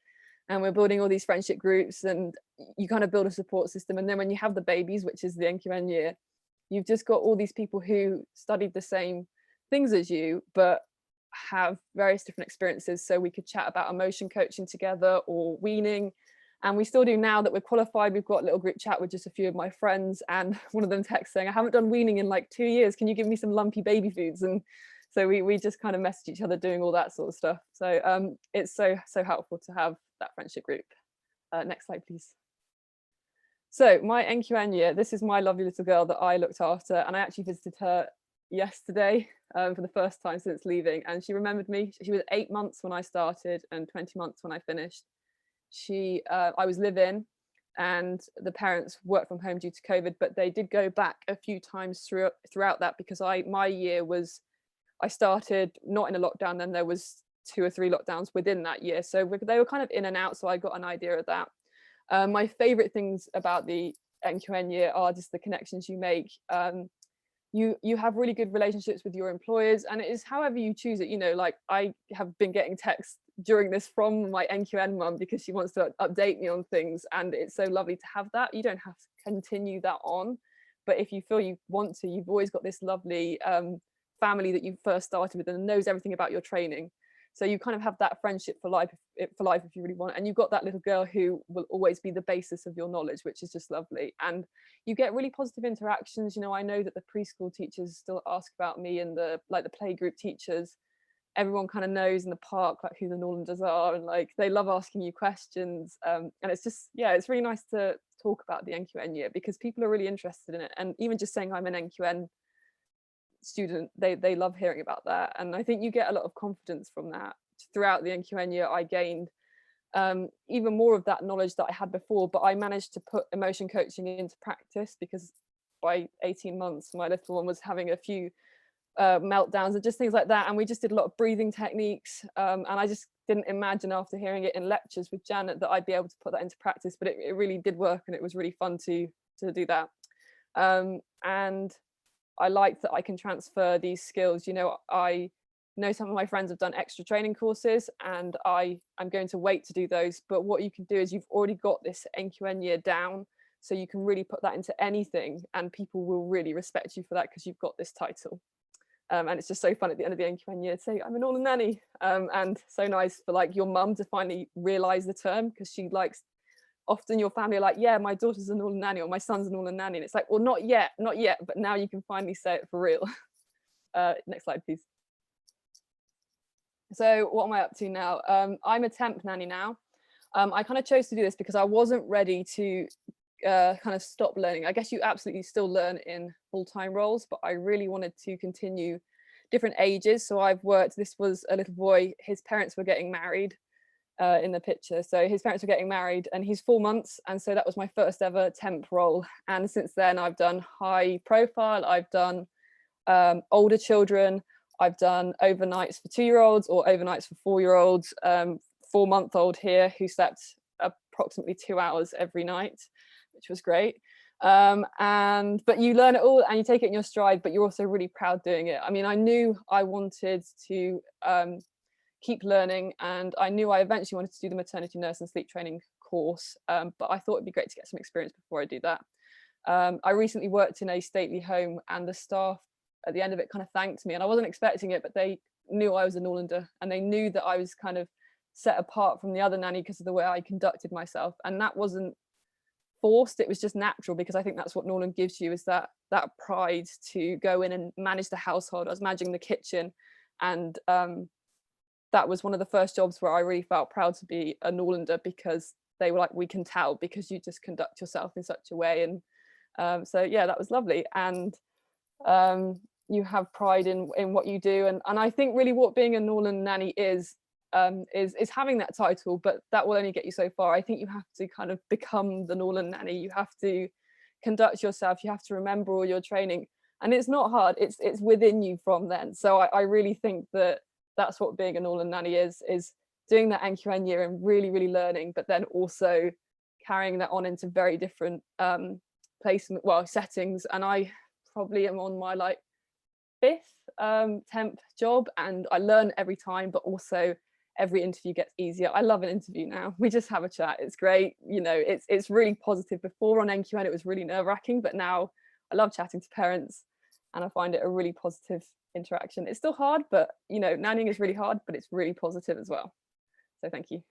and we're building all these friendship groups, and you kind of build a support system. And then when you have the babies, which is the NQN year, you've just got all these people who studied the same things as you, but have various different experiences. So we could chat about emotion coaching together or weaning. And we still do now that we're qualified. We've got a little group chat with just a few of my friends, and one of them texts saying, I haven't done weaning in like 2 years. Can you give me some lumpy baby foods? And so we just kind of message each other doing all that sort of stuff. So it's so helpful to have that friendship group. Next slide, please. So my NQN year, this is my lovely little girl that I looked after, and I actually visited her yesterday for the first time since leaving, and she remembered me. She was 8 months when I started and 20 months when I finished. I was live-in, and the parents worked from home due to COVID, but they did go back a few times throughout that, because my year was, I started not in a lockdown, then there was 2 or 3 lockdowns within that year. So they were kind of in and out, so I got an idea of that. My favorite things about the NQN year are just the connections you make. You have really good relationships with your employers, and it is however you choose it. You know, like I have been getting texts during this from my NQN mum, because she wants to update me on things, and it's so lovely to have that. You don't have to continue that on, but if you feel you want to, you've always got this lovely family that you first started with and knows everything about your training. So you kind of have that friendship for life if you really want. And you've got that little girl who will always be the basis of your knowledge, which is just lovely. And you get really positive interactions. You know, I know that the preschool teachers still ask about me, and the playgroup teachers. Everyone kind of knows in the park like who the Norlanders are, and like they love asking you questions. And it's just, yeah, it's really nice to talk about the NQN year, because people are really interested in it. And even just saying I'm an NQN student, they love hearing about that. And I think you get a lot of confidence from that. Throughout the NQN year, I gained even more of that knowledge that I had before, but I managed to put emotion coaching into practice, because by 18 months my little one was having a few meltdowns and just things like that, and we just did a lot of breathing techniques, and I just didn't imagine after hearing it in lectures with Janet that I'd be able to put that into practice, but it really did work, and it was really fun to do that. And I like that I can transfer these skills. You know, I know some of my friends have done extra training courses, and I'm going to wait to do those, but what you can do is you've already got this NQN year down, so you can really put that into anything, and people will really respect you for that, because you've got this title. And it's just so fun at the end of the NQN year to say I'm a Norland Nanny, and so nice for like your mum to finally realise the term, because she likes, often your family are like, yeah, my daughter's a Norland Nanny or my son's a Norland Nanny, and it's like, well, not yet, but now you can finally say it for real. Next slide, please. So what am I up to now? I'm a temp nanny now. I kind of chose to do this because I wasn't ready to kind of stop learning. I guess you absolutely still learn in full-time roles, but I really wanted to continue different ages. So I've worked, this was a little boy, his parents were getting married in the picture. So his parents were getting married and he's 4 months. And so that was my first ever temp role. And since then I've done high profile, I've done older children, I've done overnights for 2-year-olds or overnights for 4-year-olds, 4-month-old here who slept approximately 2 hours every night, which was great. But you learn it all and you take it in your stride, but you're also really proud doing it. I mean, I knew I wanted to keep learning, and I knew I eventually wanted to do the maternity nurse and sleep training course, but I thought it'd be great to get some experience before I do that. I recently worked in a stately home and the staff at the end of it kind of thanked me, and I wasn't expecting it, but they knew I was a Norlander and they knew that I was kind of set apart from the other nanny because of the way I conducted myself, and that wasn't forced, it was just natural, because I think that's what Norland gives you, is that pride to go in and manage the household. I was managing the kitchen, and that was one of the first jobs where I really felt proud to be a Norlander, because they were like, we can tell because you just conduct yourself in such a way. And so yeah, that was lovely. And you have pride in what you do, and I think really what being a Norland nanny is having that title, but that will only get you so far. I think you have to kind of become the Norland nanny. You have to conduct yourself, you have to remember all your training, and it's not hard, it's within you from then. So I really think that that's what being a Norland nanny is doing that NQN year and really learning, but then also carrying that on into very different settings. And I probably am on my like 5th temp job, and I learn every time, but also every interview gets easier. I love an interview now. We just have a chat, it's great, you know, it's really positive. Before on NQN it was really nerve-wracking, but now I love chatting to parents and I find it a really positive interaction. It's still hard, but you know, nannying is really hard, but it's really positive as well. So thank you.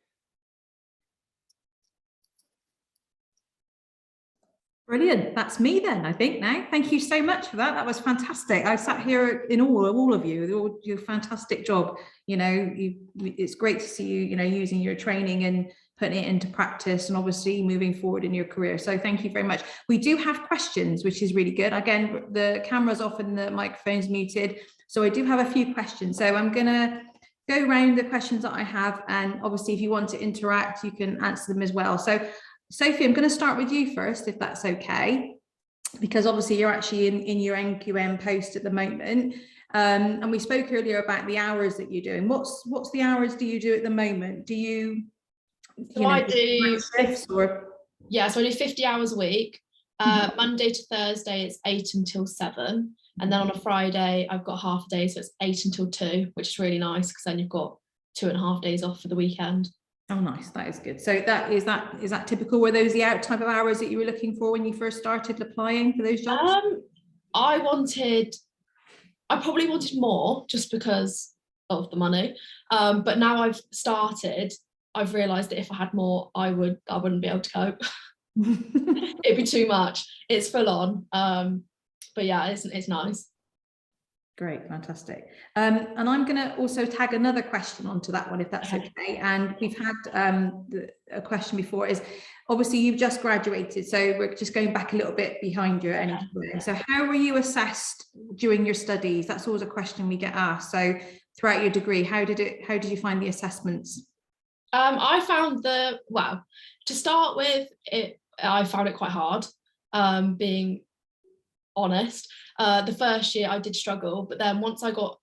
Brilliant. That's me then, I think now. Thank you so much for that. That was fantastic. I sat here in all of you, your fantastic job. You know, it's great to see you, you know, using your training and putting it into practice and obviously moving forward in your career. So thank you very much. We do have questions, which is really good. Again, the camera's off and the microphone's muted. So I do have a few questions. So I'm going to go around the questions that I have. And obviously, if you want to interact, you can answer them as well. So Sophie, I'm going to start with you first, if that's okay, because obviously you're actually in your NQN post at the moment. And we spoke earlier about the hours that you're doing. What's the hours do you do at the moment? Do you,
so I do
shifts or?
Yeah, so I do 50 hours a week. Monday to Thursday, it's 8 until 7. And then on a Friday, I've got half a day, so it's 8 until 2, which is really nice because then you've got 2.5 days off for the weekend.
Oh, nice. That is good. So is that typical? Were those the type of hours that you were looking for when you first started applying for those jobs?
I probably wanted more just because of the money. But now I've realised that if I had more, I wouldn't be able to cope. It'd be too much. It's full on. But yeah, it's nice.
Great, fantastic. And I'm going to also tag another question onto that one, if that's okay. And we've had a question before, is obviously you've just graduated, so we're just going back a little bit behind your NQN. So how were you assessed during your studies? That's always a question we get asked. So throughout your degree, how did you find the assessments?
I found to start with, I found it quite hard, being honest. The first year I did struggle, but then once I got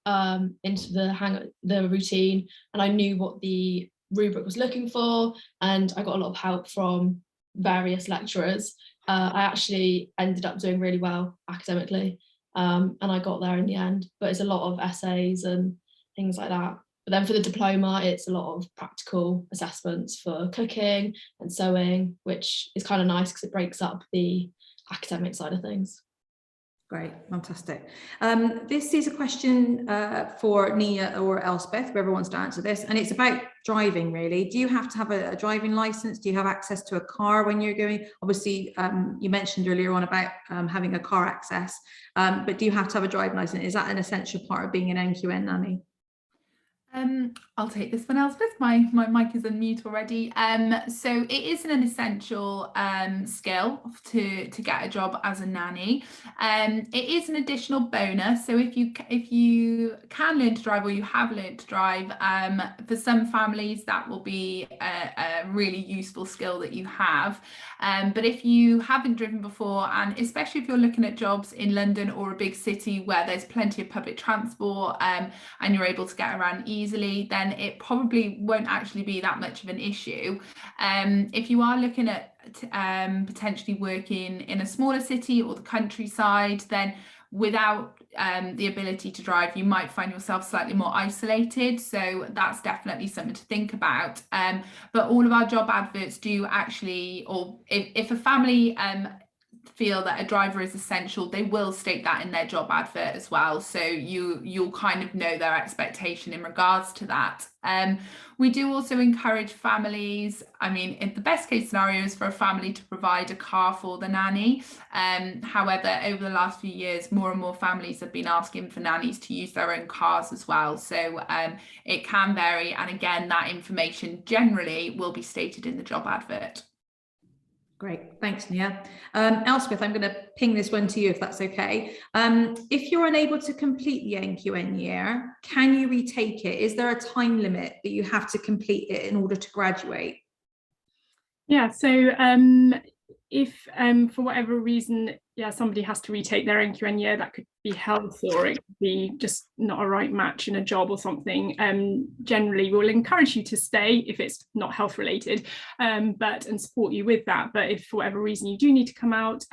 into the hang of the routine and I knew what the rubric was looking for, and I got a lot of help from various lecturers, I actually ended up doing really well academically, and I got there in the end. But it's a lot of essays and things like that. But then for the diploma, it's a lot of practical assessments for cooking and sewing, which is kind of nice because it breaks up the academic side of things.
Great, fantastic. This is a question for Nia or Elspeth, whoever wants to answer this, and it's about driving, really. Do you have to have a driving license? Do you have access to a car when you're going? Obviously, you mentioned earlier on about having a car access, but do you have to have a driving license? Is that an essential part of being an NQN nanny?
I'll take this one, Elspeth. My mic is on mute already. So it isn't an essential skill to get a job as a nanny. It is an additional bonus. So if you can learn to drive, or you have learned to drive, for some families that will be a really useful skill that you have. But if you haven't driven before, and especially if you're looking at jobs in London or a big city where there's plenty of public transport, and you're able to get around easily, then it probably won't actually be that much of an issue. If you are looking at potentially working in a smaller city or the countryside, then without the ability to drive, you might find yourself slightly more isolated. So that's definitely something to think about. But all of our job adverts do actually, or if a family feel that a driver is essential, they will state that in their job advert as well, so you'll kind of know their expectation in regards to that. We do also encourage families, I mean, in the best case scenario is for a family to provide a car for the nanny. However, over the last few years, more and more families have been asking for nannies to use their own cars as well, so it can vary, and again, that information generally will be stated in the job advert.
Great, thanks, Nia. Elspeth, I'm going to ping this one to you if that's okay. If you're unable to complete the NQN year, can you retake it? Is there a time limit that you have to complete it in order to graduate?
Yeah, so if for whatever reason, somebody has to retake their NQN year, that could be health, or it could be just not a right match in a job or something. Generally, we'll encourage you to stay if it's not health related, and support you with that. But if for whatever reason you do need to come out,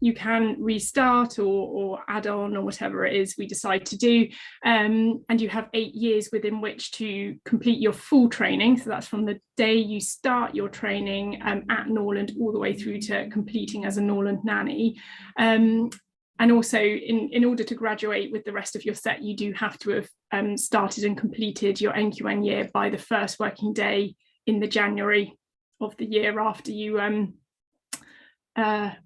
you can restart or add on, or whatever it is we decide to do. And you have 8 years within which to complete your full training. So that's from the day you start your training at Norland all the way through to completing as a Norland nanny. And also in order to graduate with the rest of your set, you do have to have started and completed your NQN year by the first working day in the January of the year after you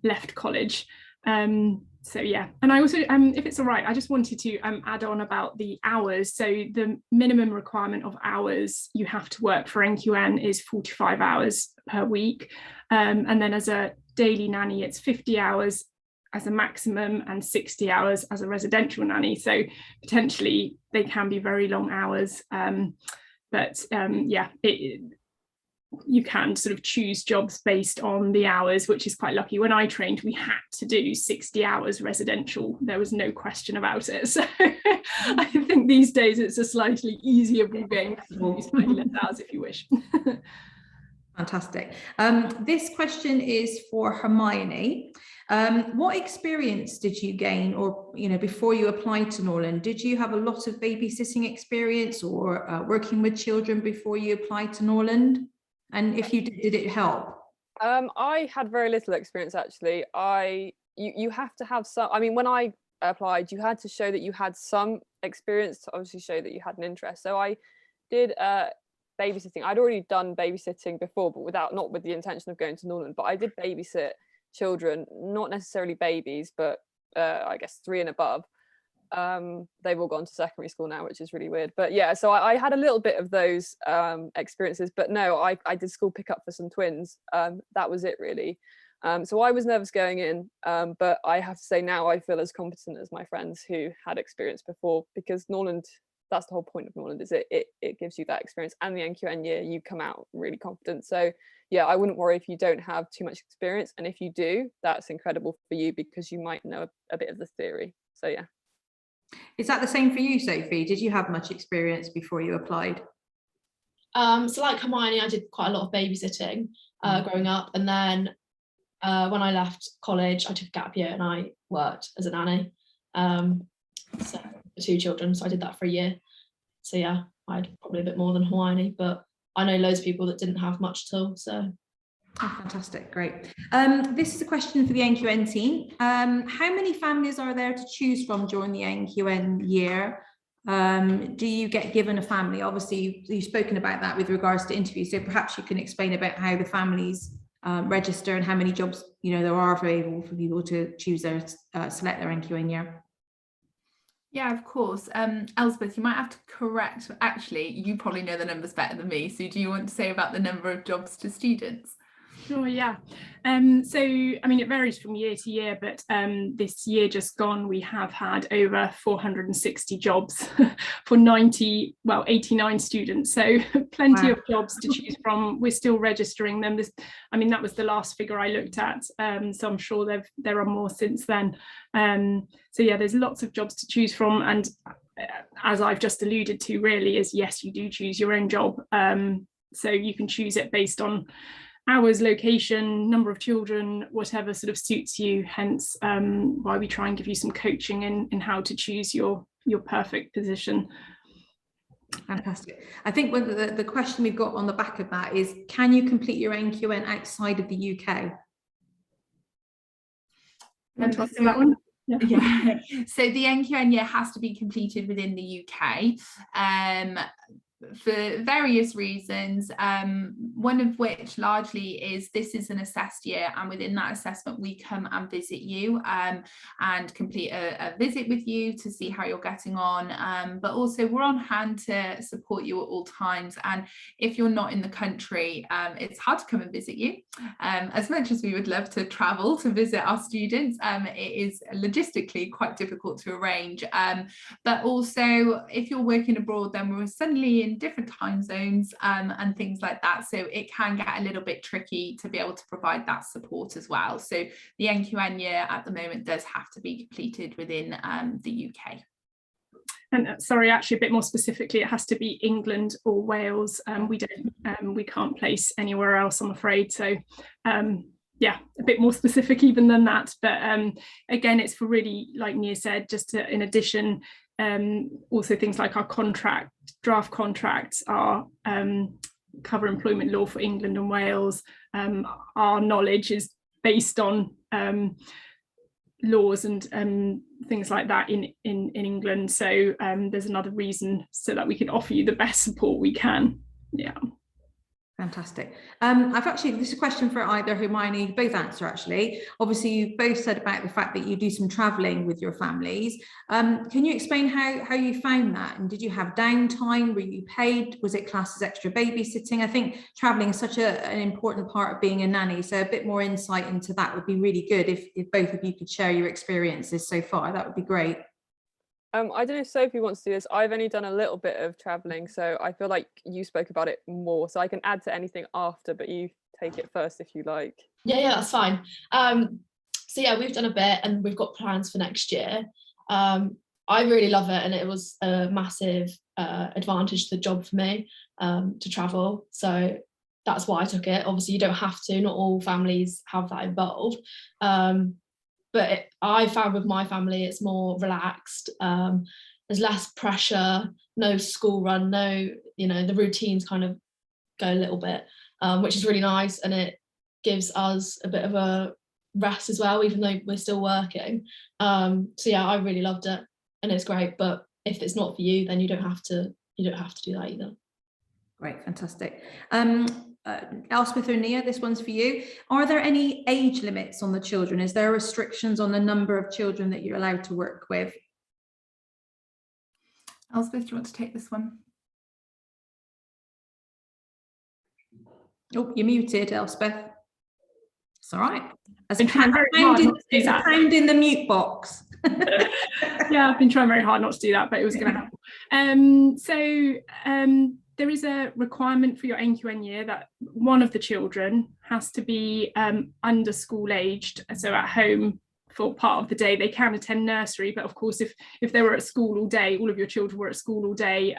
left college. So yeah, and I also if it's all right, I just wanted to add on about the hours. So the minimum requirement of hours you have to work for NQN is 45 hours per week, and then as a daily nanny it's 50 hours as a maximum and 60 hours as a residential nanny. So potentially they can be very long hours, you can sort of choose jobs based on the hours, which is quite lucky. When I trained, we had to do 60 hours residential. There was no question about it. So I think these days it's a slightly easier ball game to do slightly less hours if you wish.
Fantastic. This question is for Hermione. What experience did you gain, or before you applied to Norland? Did you have a lot of babysitting experience or working with children before you applied to Norland? And if you did it help?
I had very little experience actually. You have to have some. I mean, when I applied, you had to show that you had some experience to obviously show that you had an interest. So I did babysitting. I'd already done babysitting before, but not with the intention of going to Norland. But I did babysit children, not necessarily babies, but I guess 3 and above. They've all gone to secondary school now, which is really weird. But yeah, so I had a little bit of those experiences, but no, I did school pickup for some twins. That was it really. So I was nervous going in, but I have to say now I feel as competent as my friends who had experience before, because Norland, that's the whole point of Norland, is it gives you that experience, and the NQN year you come out really confident. So yeah, I wouldn't worry if you don't have too much experience, and if you do, that's incredible for you because you might know a bit of the theory. So yeah.
Is that the same for you, Sophie? Did you have much experience before you applied?
So like Hermione, I did quite a lot of babysitting growing up, and then when I left college, I took a gap year and I worked as a nanny, so for 2 children. So I did that for a year. So yeah, I had probably a bit more than Hermione, but I know loads of people that didn't have much at all. So.
Oh, fantastic, great. This is a question for the NQN team. How many families are there to choose from during the NQN year? Do you get given a family? Obviously, you've spoken about that with regards to interviews, so perhaps you can explain about how the families register and how many jobs there are available for people to choose select their NQN year.
Yeah, of course. Elspeth, you might have to correct. Actually, you probably know the numbers better than me. So do you want to say about the number of jobs to students?
Sure, yeah. So, I mean, it varies from year to year, but this year just gone, we have had over 460 jobs for 89 students. So plenty of jobs to choose from. We're still registering them. I mean, that was the last figure I looked at. So I'm sure there are more since then. So yeah, there's lots of jobs to choose from. And as I've just alluded to, really, is yes, you do choose your own job. So you can choose it based on hours, location, number of children, whatever sort of suits you, hence why we try and give you some coaching in how to choose your perfect position.
Fantastic. I think the question we've got on the back of that is, can you complete your NQN outside of the UK?
That one?
Yeah. So the NQN year has to be completed within the UK. For various reasons, one of which largely is this is an assessed year, and within that assessment we come and visit you and complete a visit with you to see how you're getting on, but also we're on hand to support you at all times. And if you're not in the country, it's hard to come and visit you. As much as we would love to travel to visit our students, it is logistically quite difficult to arrange, but also if you're working abroad, then we're suddenly in different time zones and things like that, so it can get a little bit tricky to be able to provide that support as well. So the NQN year at the moment does have to be completed within the UK.
And sorry, actually a bit more specifically, it has to be England or Wales. We can't place anywhere else, I'm afraid. So yeah, a bit more specific even than that, but again, it's for really, like Nia said, just to, in addition, also things like our draft contracts are cover employment law for England and Wales. Our knowledge is based on laws and things like that in England, so there's another reason so that we can offer you the best support we can. Yeah.
Fantastic. This is a question for either Hermione, both answer actually. Obviously, you both said about the fact that you do some traveling with your families. Can you explain how you found that? And did you have downtime? Were you paid? Was it classed as extra babysitting? I think traveling is such an important part of being a nanny. So a bit more insight into that would be really good if both of you could share your experiences so far. That would be great.
I don't know if Sophie wants to do this. I've only done a little bit of traveling, so I feel like you spoke about it more, so I can add to anything after, but you take it first if you like.
Yeah, that's fine. So yeah, we've done a bit and we've got plans for next year. I really love it, and it was a massive advantage to the job for me to travel, so that's why I took it. Obviously you don't have to, not all families have that involved, but I found with my family it's more relaxed. There's less pressure, no school run, no, the routines kind of go a little bit, which is really nice, and it gives us a bit of a rest as well, even though we're still working. So yeah, I really loved it, and it's great. But if it's not for you, then you don't have to do that either.
Great, fantastic. Elspeth or Nia, this one's for you. Are there any age limits on the children? Is there restrictions on the number of children that you're allowed to work with?
Elspeth, do you want to take this one?
Oh, you're muted, Elspeth. It's all right. There's
a pound
in the mute box.
Yeah, I've been trying very hard not to do that, but it was going to happen. There is a requirement for your NQN year that one of the children has to be under school aged, so at home for part of the day. They can attend nursery, but of course if they were at school all day, all of your children were at school all day,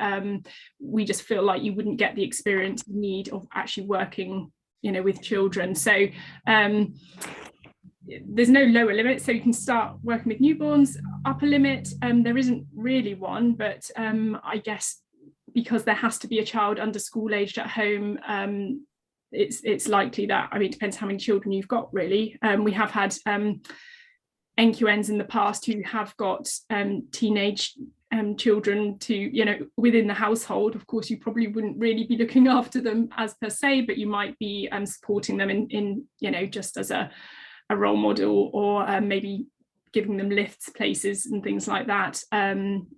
we just feel like you wouldn't get the experience you need of actually working with children. So there's no lower limit, so you can start working with newborns. Upper limit, there isn't really one, but I guess because there has to be a child under school aged at home, it's likely that, it depends how many children you've got really. We have had NQNs in the past who have got teenage children to, within the household. Of course, you probably wouldn't really be looking after them as per se, but you might be supporting them in just as a role model, or maybe giving them lifts places and things like that.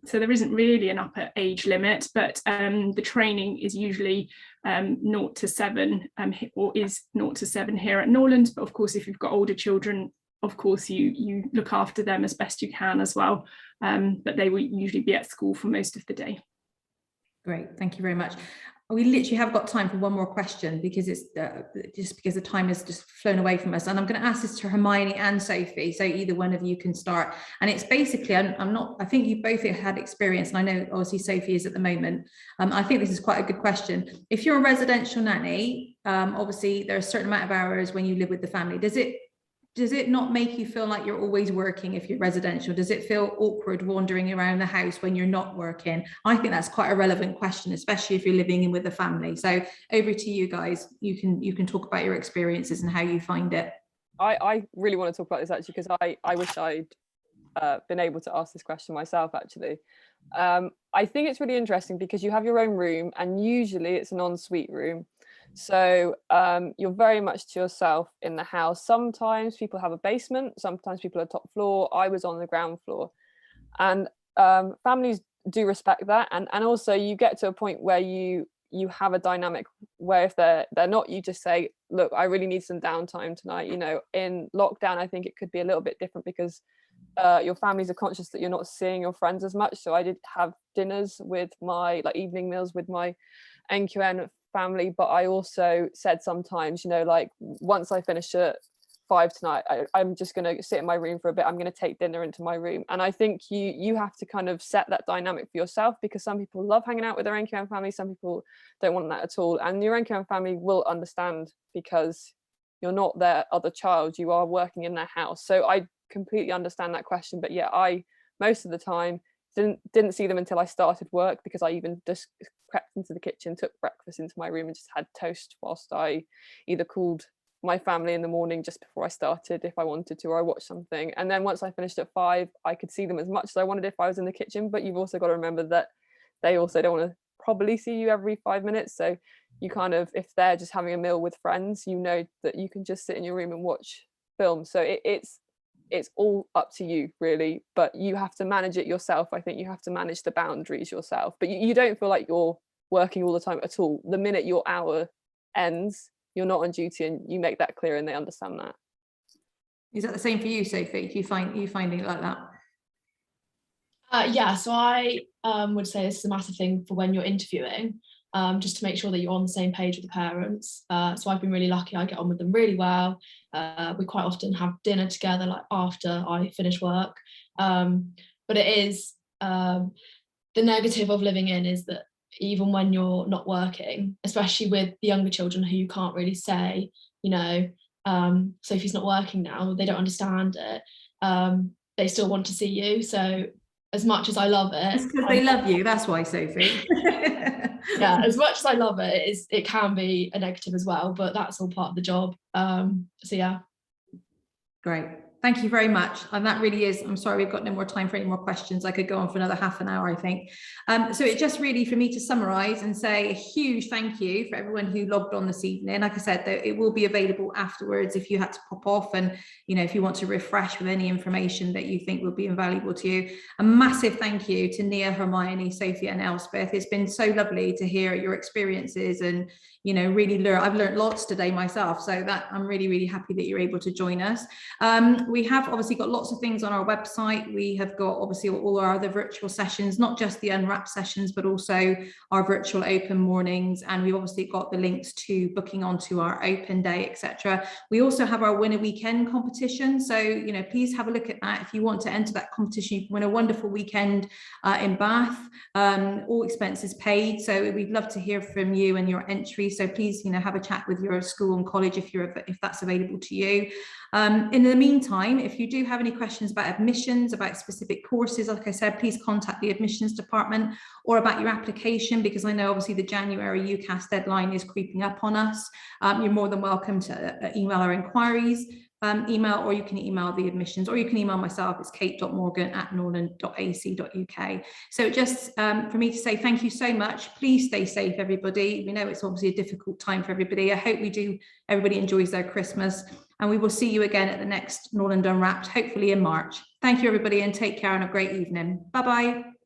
So there isn't really an upper age limit, but the training is usually 0 to 7 or is 0 to 7 here at Norland. But of course, if you've got older children, of course, you look after them as best you can as well. But they will usually be at school for most of the day.
Great, thank you very much. We literally have got time for one more question because it's just because the time has just flown away from us. And I'm going to ask this to Hermione and Sophie, so either one of you can start. And it's basically, I think you both had experience, and I know obviously Sophie is at the moment. I think this is quite a good question. If you're a residential nanny, obviously there are a certain amount of hours when you live with the family. Does it not make you feel like you're always working if you're residential? Does it feel awkward wandering around the house when you're not working? I think that's quite a relevant question, especially if you're living in with a family. So over to you guys. You can talk about your experiences and how you find it.
I really want to talk about this actually, because I wish I'd been able to ask this question myself actually. I think it's really interesting because you have your own room, and usually it's an ensuite room. So you're very much to yourself in the house. Sometimes people have a basement, sometimes people are top floor. I was on the ground floor, and families do respect that. And also you get to a point where you have a dynamic where if they're not, you just say, look, I really need some downtime tonight. You know, in lockdown, I think it could be a little bit different because your families are conscious that you're not seeing your friends as much. So I did have dinners with my, like, evening meals with my NQN family, but I also said sometimes, you know, like, once I finish at 5 tonight, I'm just going to sit in my room for a bit. I'm going to take dinner into my room. And I think you have to kind of set that dynamic for yourself, because some people love hanging out with their NQN family, some people don't want that at all, and your NQN family will understand because you're not their other child, you are working in their house. So I completely understand that question. But yeah, I most of the time didn't see them until I started work, because I even just crept into the kitchen, took breakfast into my room and just had toast whilst I either called my family in the morning just before I started if I wanted to, or I watched something. And then once I finished at 5, I could see them as much as I wanted if I was in the kitchen. But you've also got to remember that they also don't want to probably see you every 5 minutes. So you kind of, if they're just having a meal with friends, you know that you can just sit in your room and watch film. So it's all up to you really, but you have to manage it yourself. I think you have to manage the boundaries yourself, but you don't feel like you're working all the time at all. The minute your hour ends, you're not on duty, and you make that clear and they understand that.
Is that the same for you, Sophie? Do you finding it like that?
Yeah, so I would say this is a massive thing for when you're interviewing, just to make sure that you're on the same page with the parents. So I've been really lucky, I get on with them really well. We quite often have dinner together, like after I finish work. But it is, the negative of living in is that even when you're not working, especially with the younger children who you can't really say, you know, Sophie's not working now, they don't understand it. They still want to see you. So as much as I love it,
it's because they love you, that's why, Sophie.
Yeah, as much as I love it, it can be a negative as well, but that's all part of the job. So yeah.
Great. Thank you very much. And that really is, I'm sorry, we've got no more time for any more questions. I could go on for another half an hour, I think. So it's just really for me to summarize and say a huge thank you for everyone who logged on this evening. Like I said, it will be available afterwards if you had to pop off, and, you know, if you want to refresh with any information that you think will be invaluable to you. A massive thank you to Nia, Hermione, Sophie and Elspeth. It's been so lovely to hear your experiences and, you know, really I've learned lots today myself. So that I'm really, really happy that you're able to join us. We have obviously got lots of things on our website. We have got obviously all our other virtual sessions, not just the Unwrapped sessions, but also our virtual open mornings. And we've obviously got the links to booking onto our open day, etc. We also have our Winner Weekend competition. So, you know, please have a look at that. If you want to enter that competition, you can win a wonderful weekend in Bath, all expenses paid. So we'd love to hear from you and your entry. So please, you know, have a chat with your school and college if that's available to you. In the meantime, if you do have any questions about admissions, about specific courses, like I said, please contact the admissions department, or about your application, because I know obviously the January UCAS deadline is creeping up on us. You're more than welcome to email our inquiries. email, or you can email the admissions, or you can email myself. It's kate.morgan@norland.ac.uk. So just for me to say thank you so much. Please stay safe, everybody. We know it's obviously a difficult time for everybody. I hope everybody enjoys their Christmas, and we will see you again at the next Norland Unwrapped, hopefully in March. Thank you, everybody, and take care and a great evening. Bye-bye.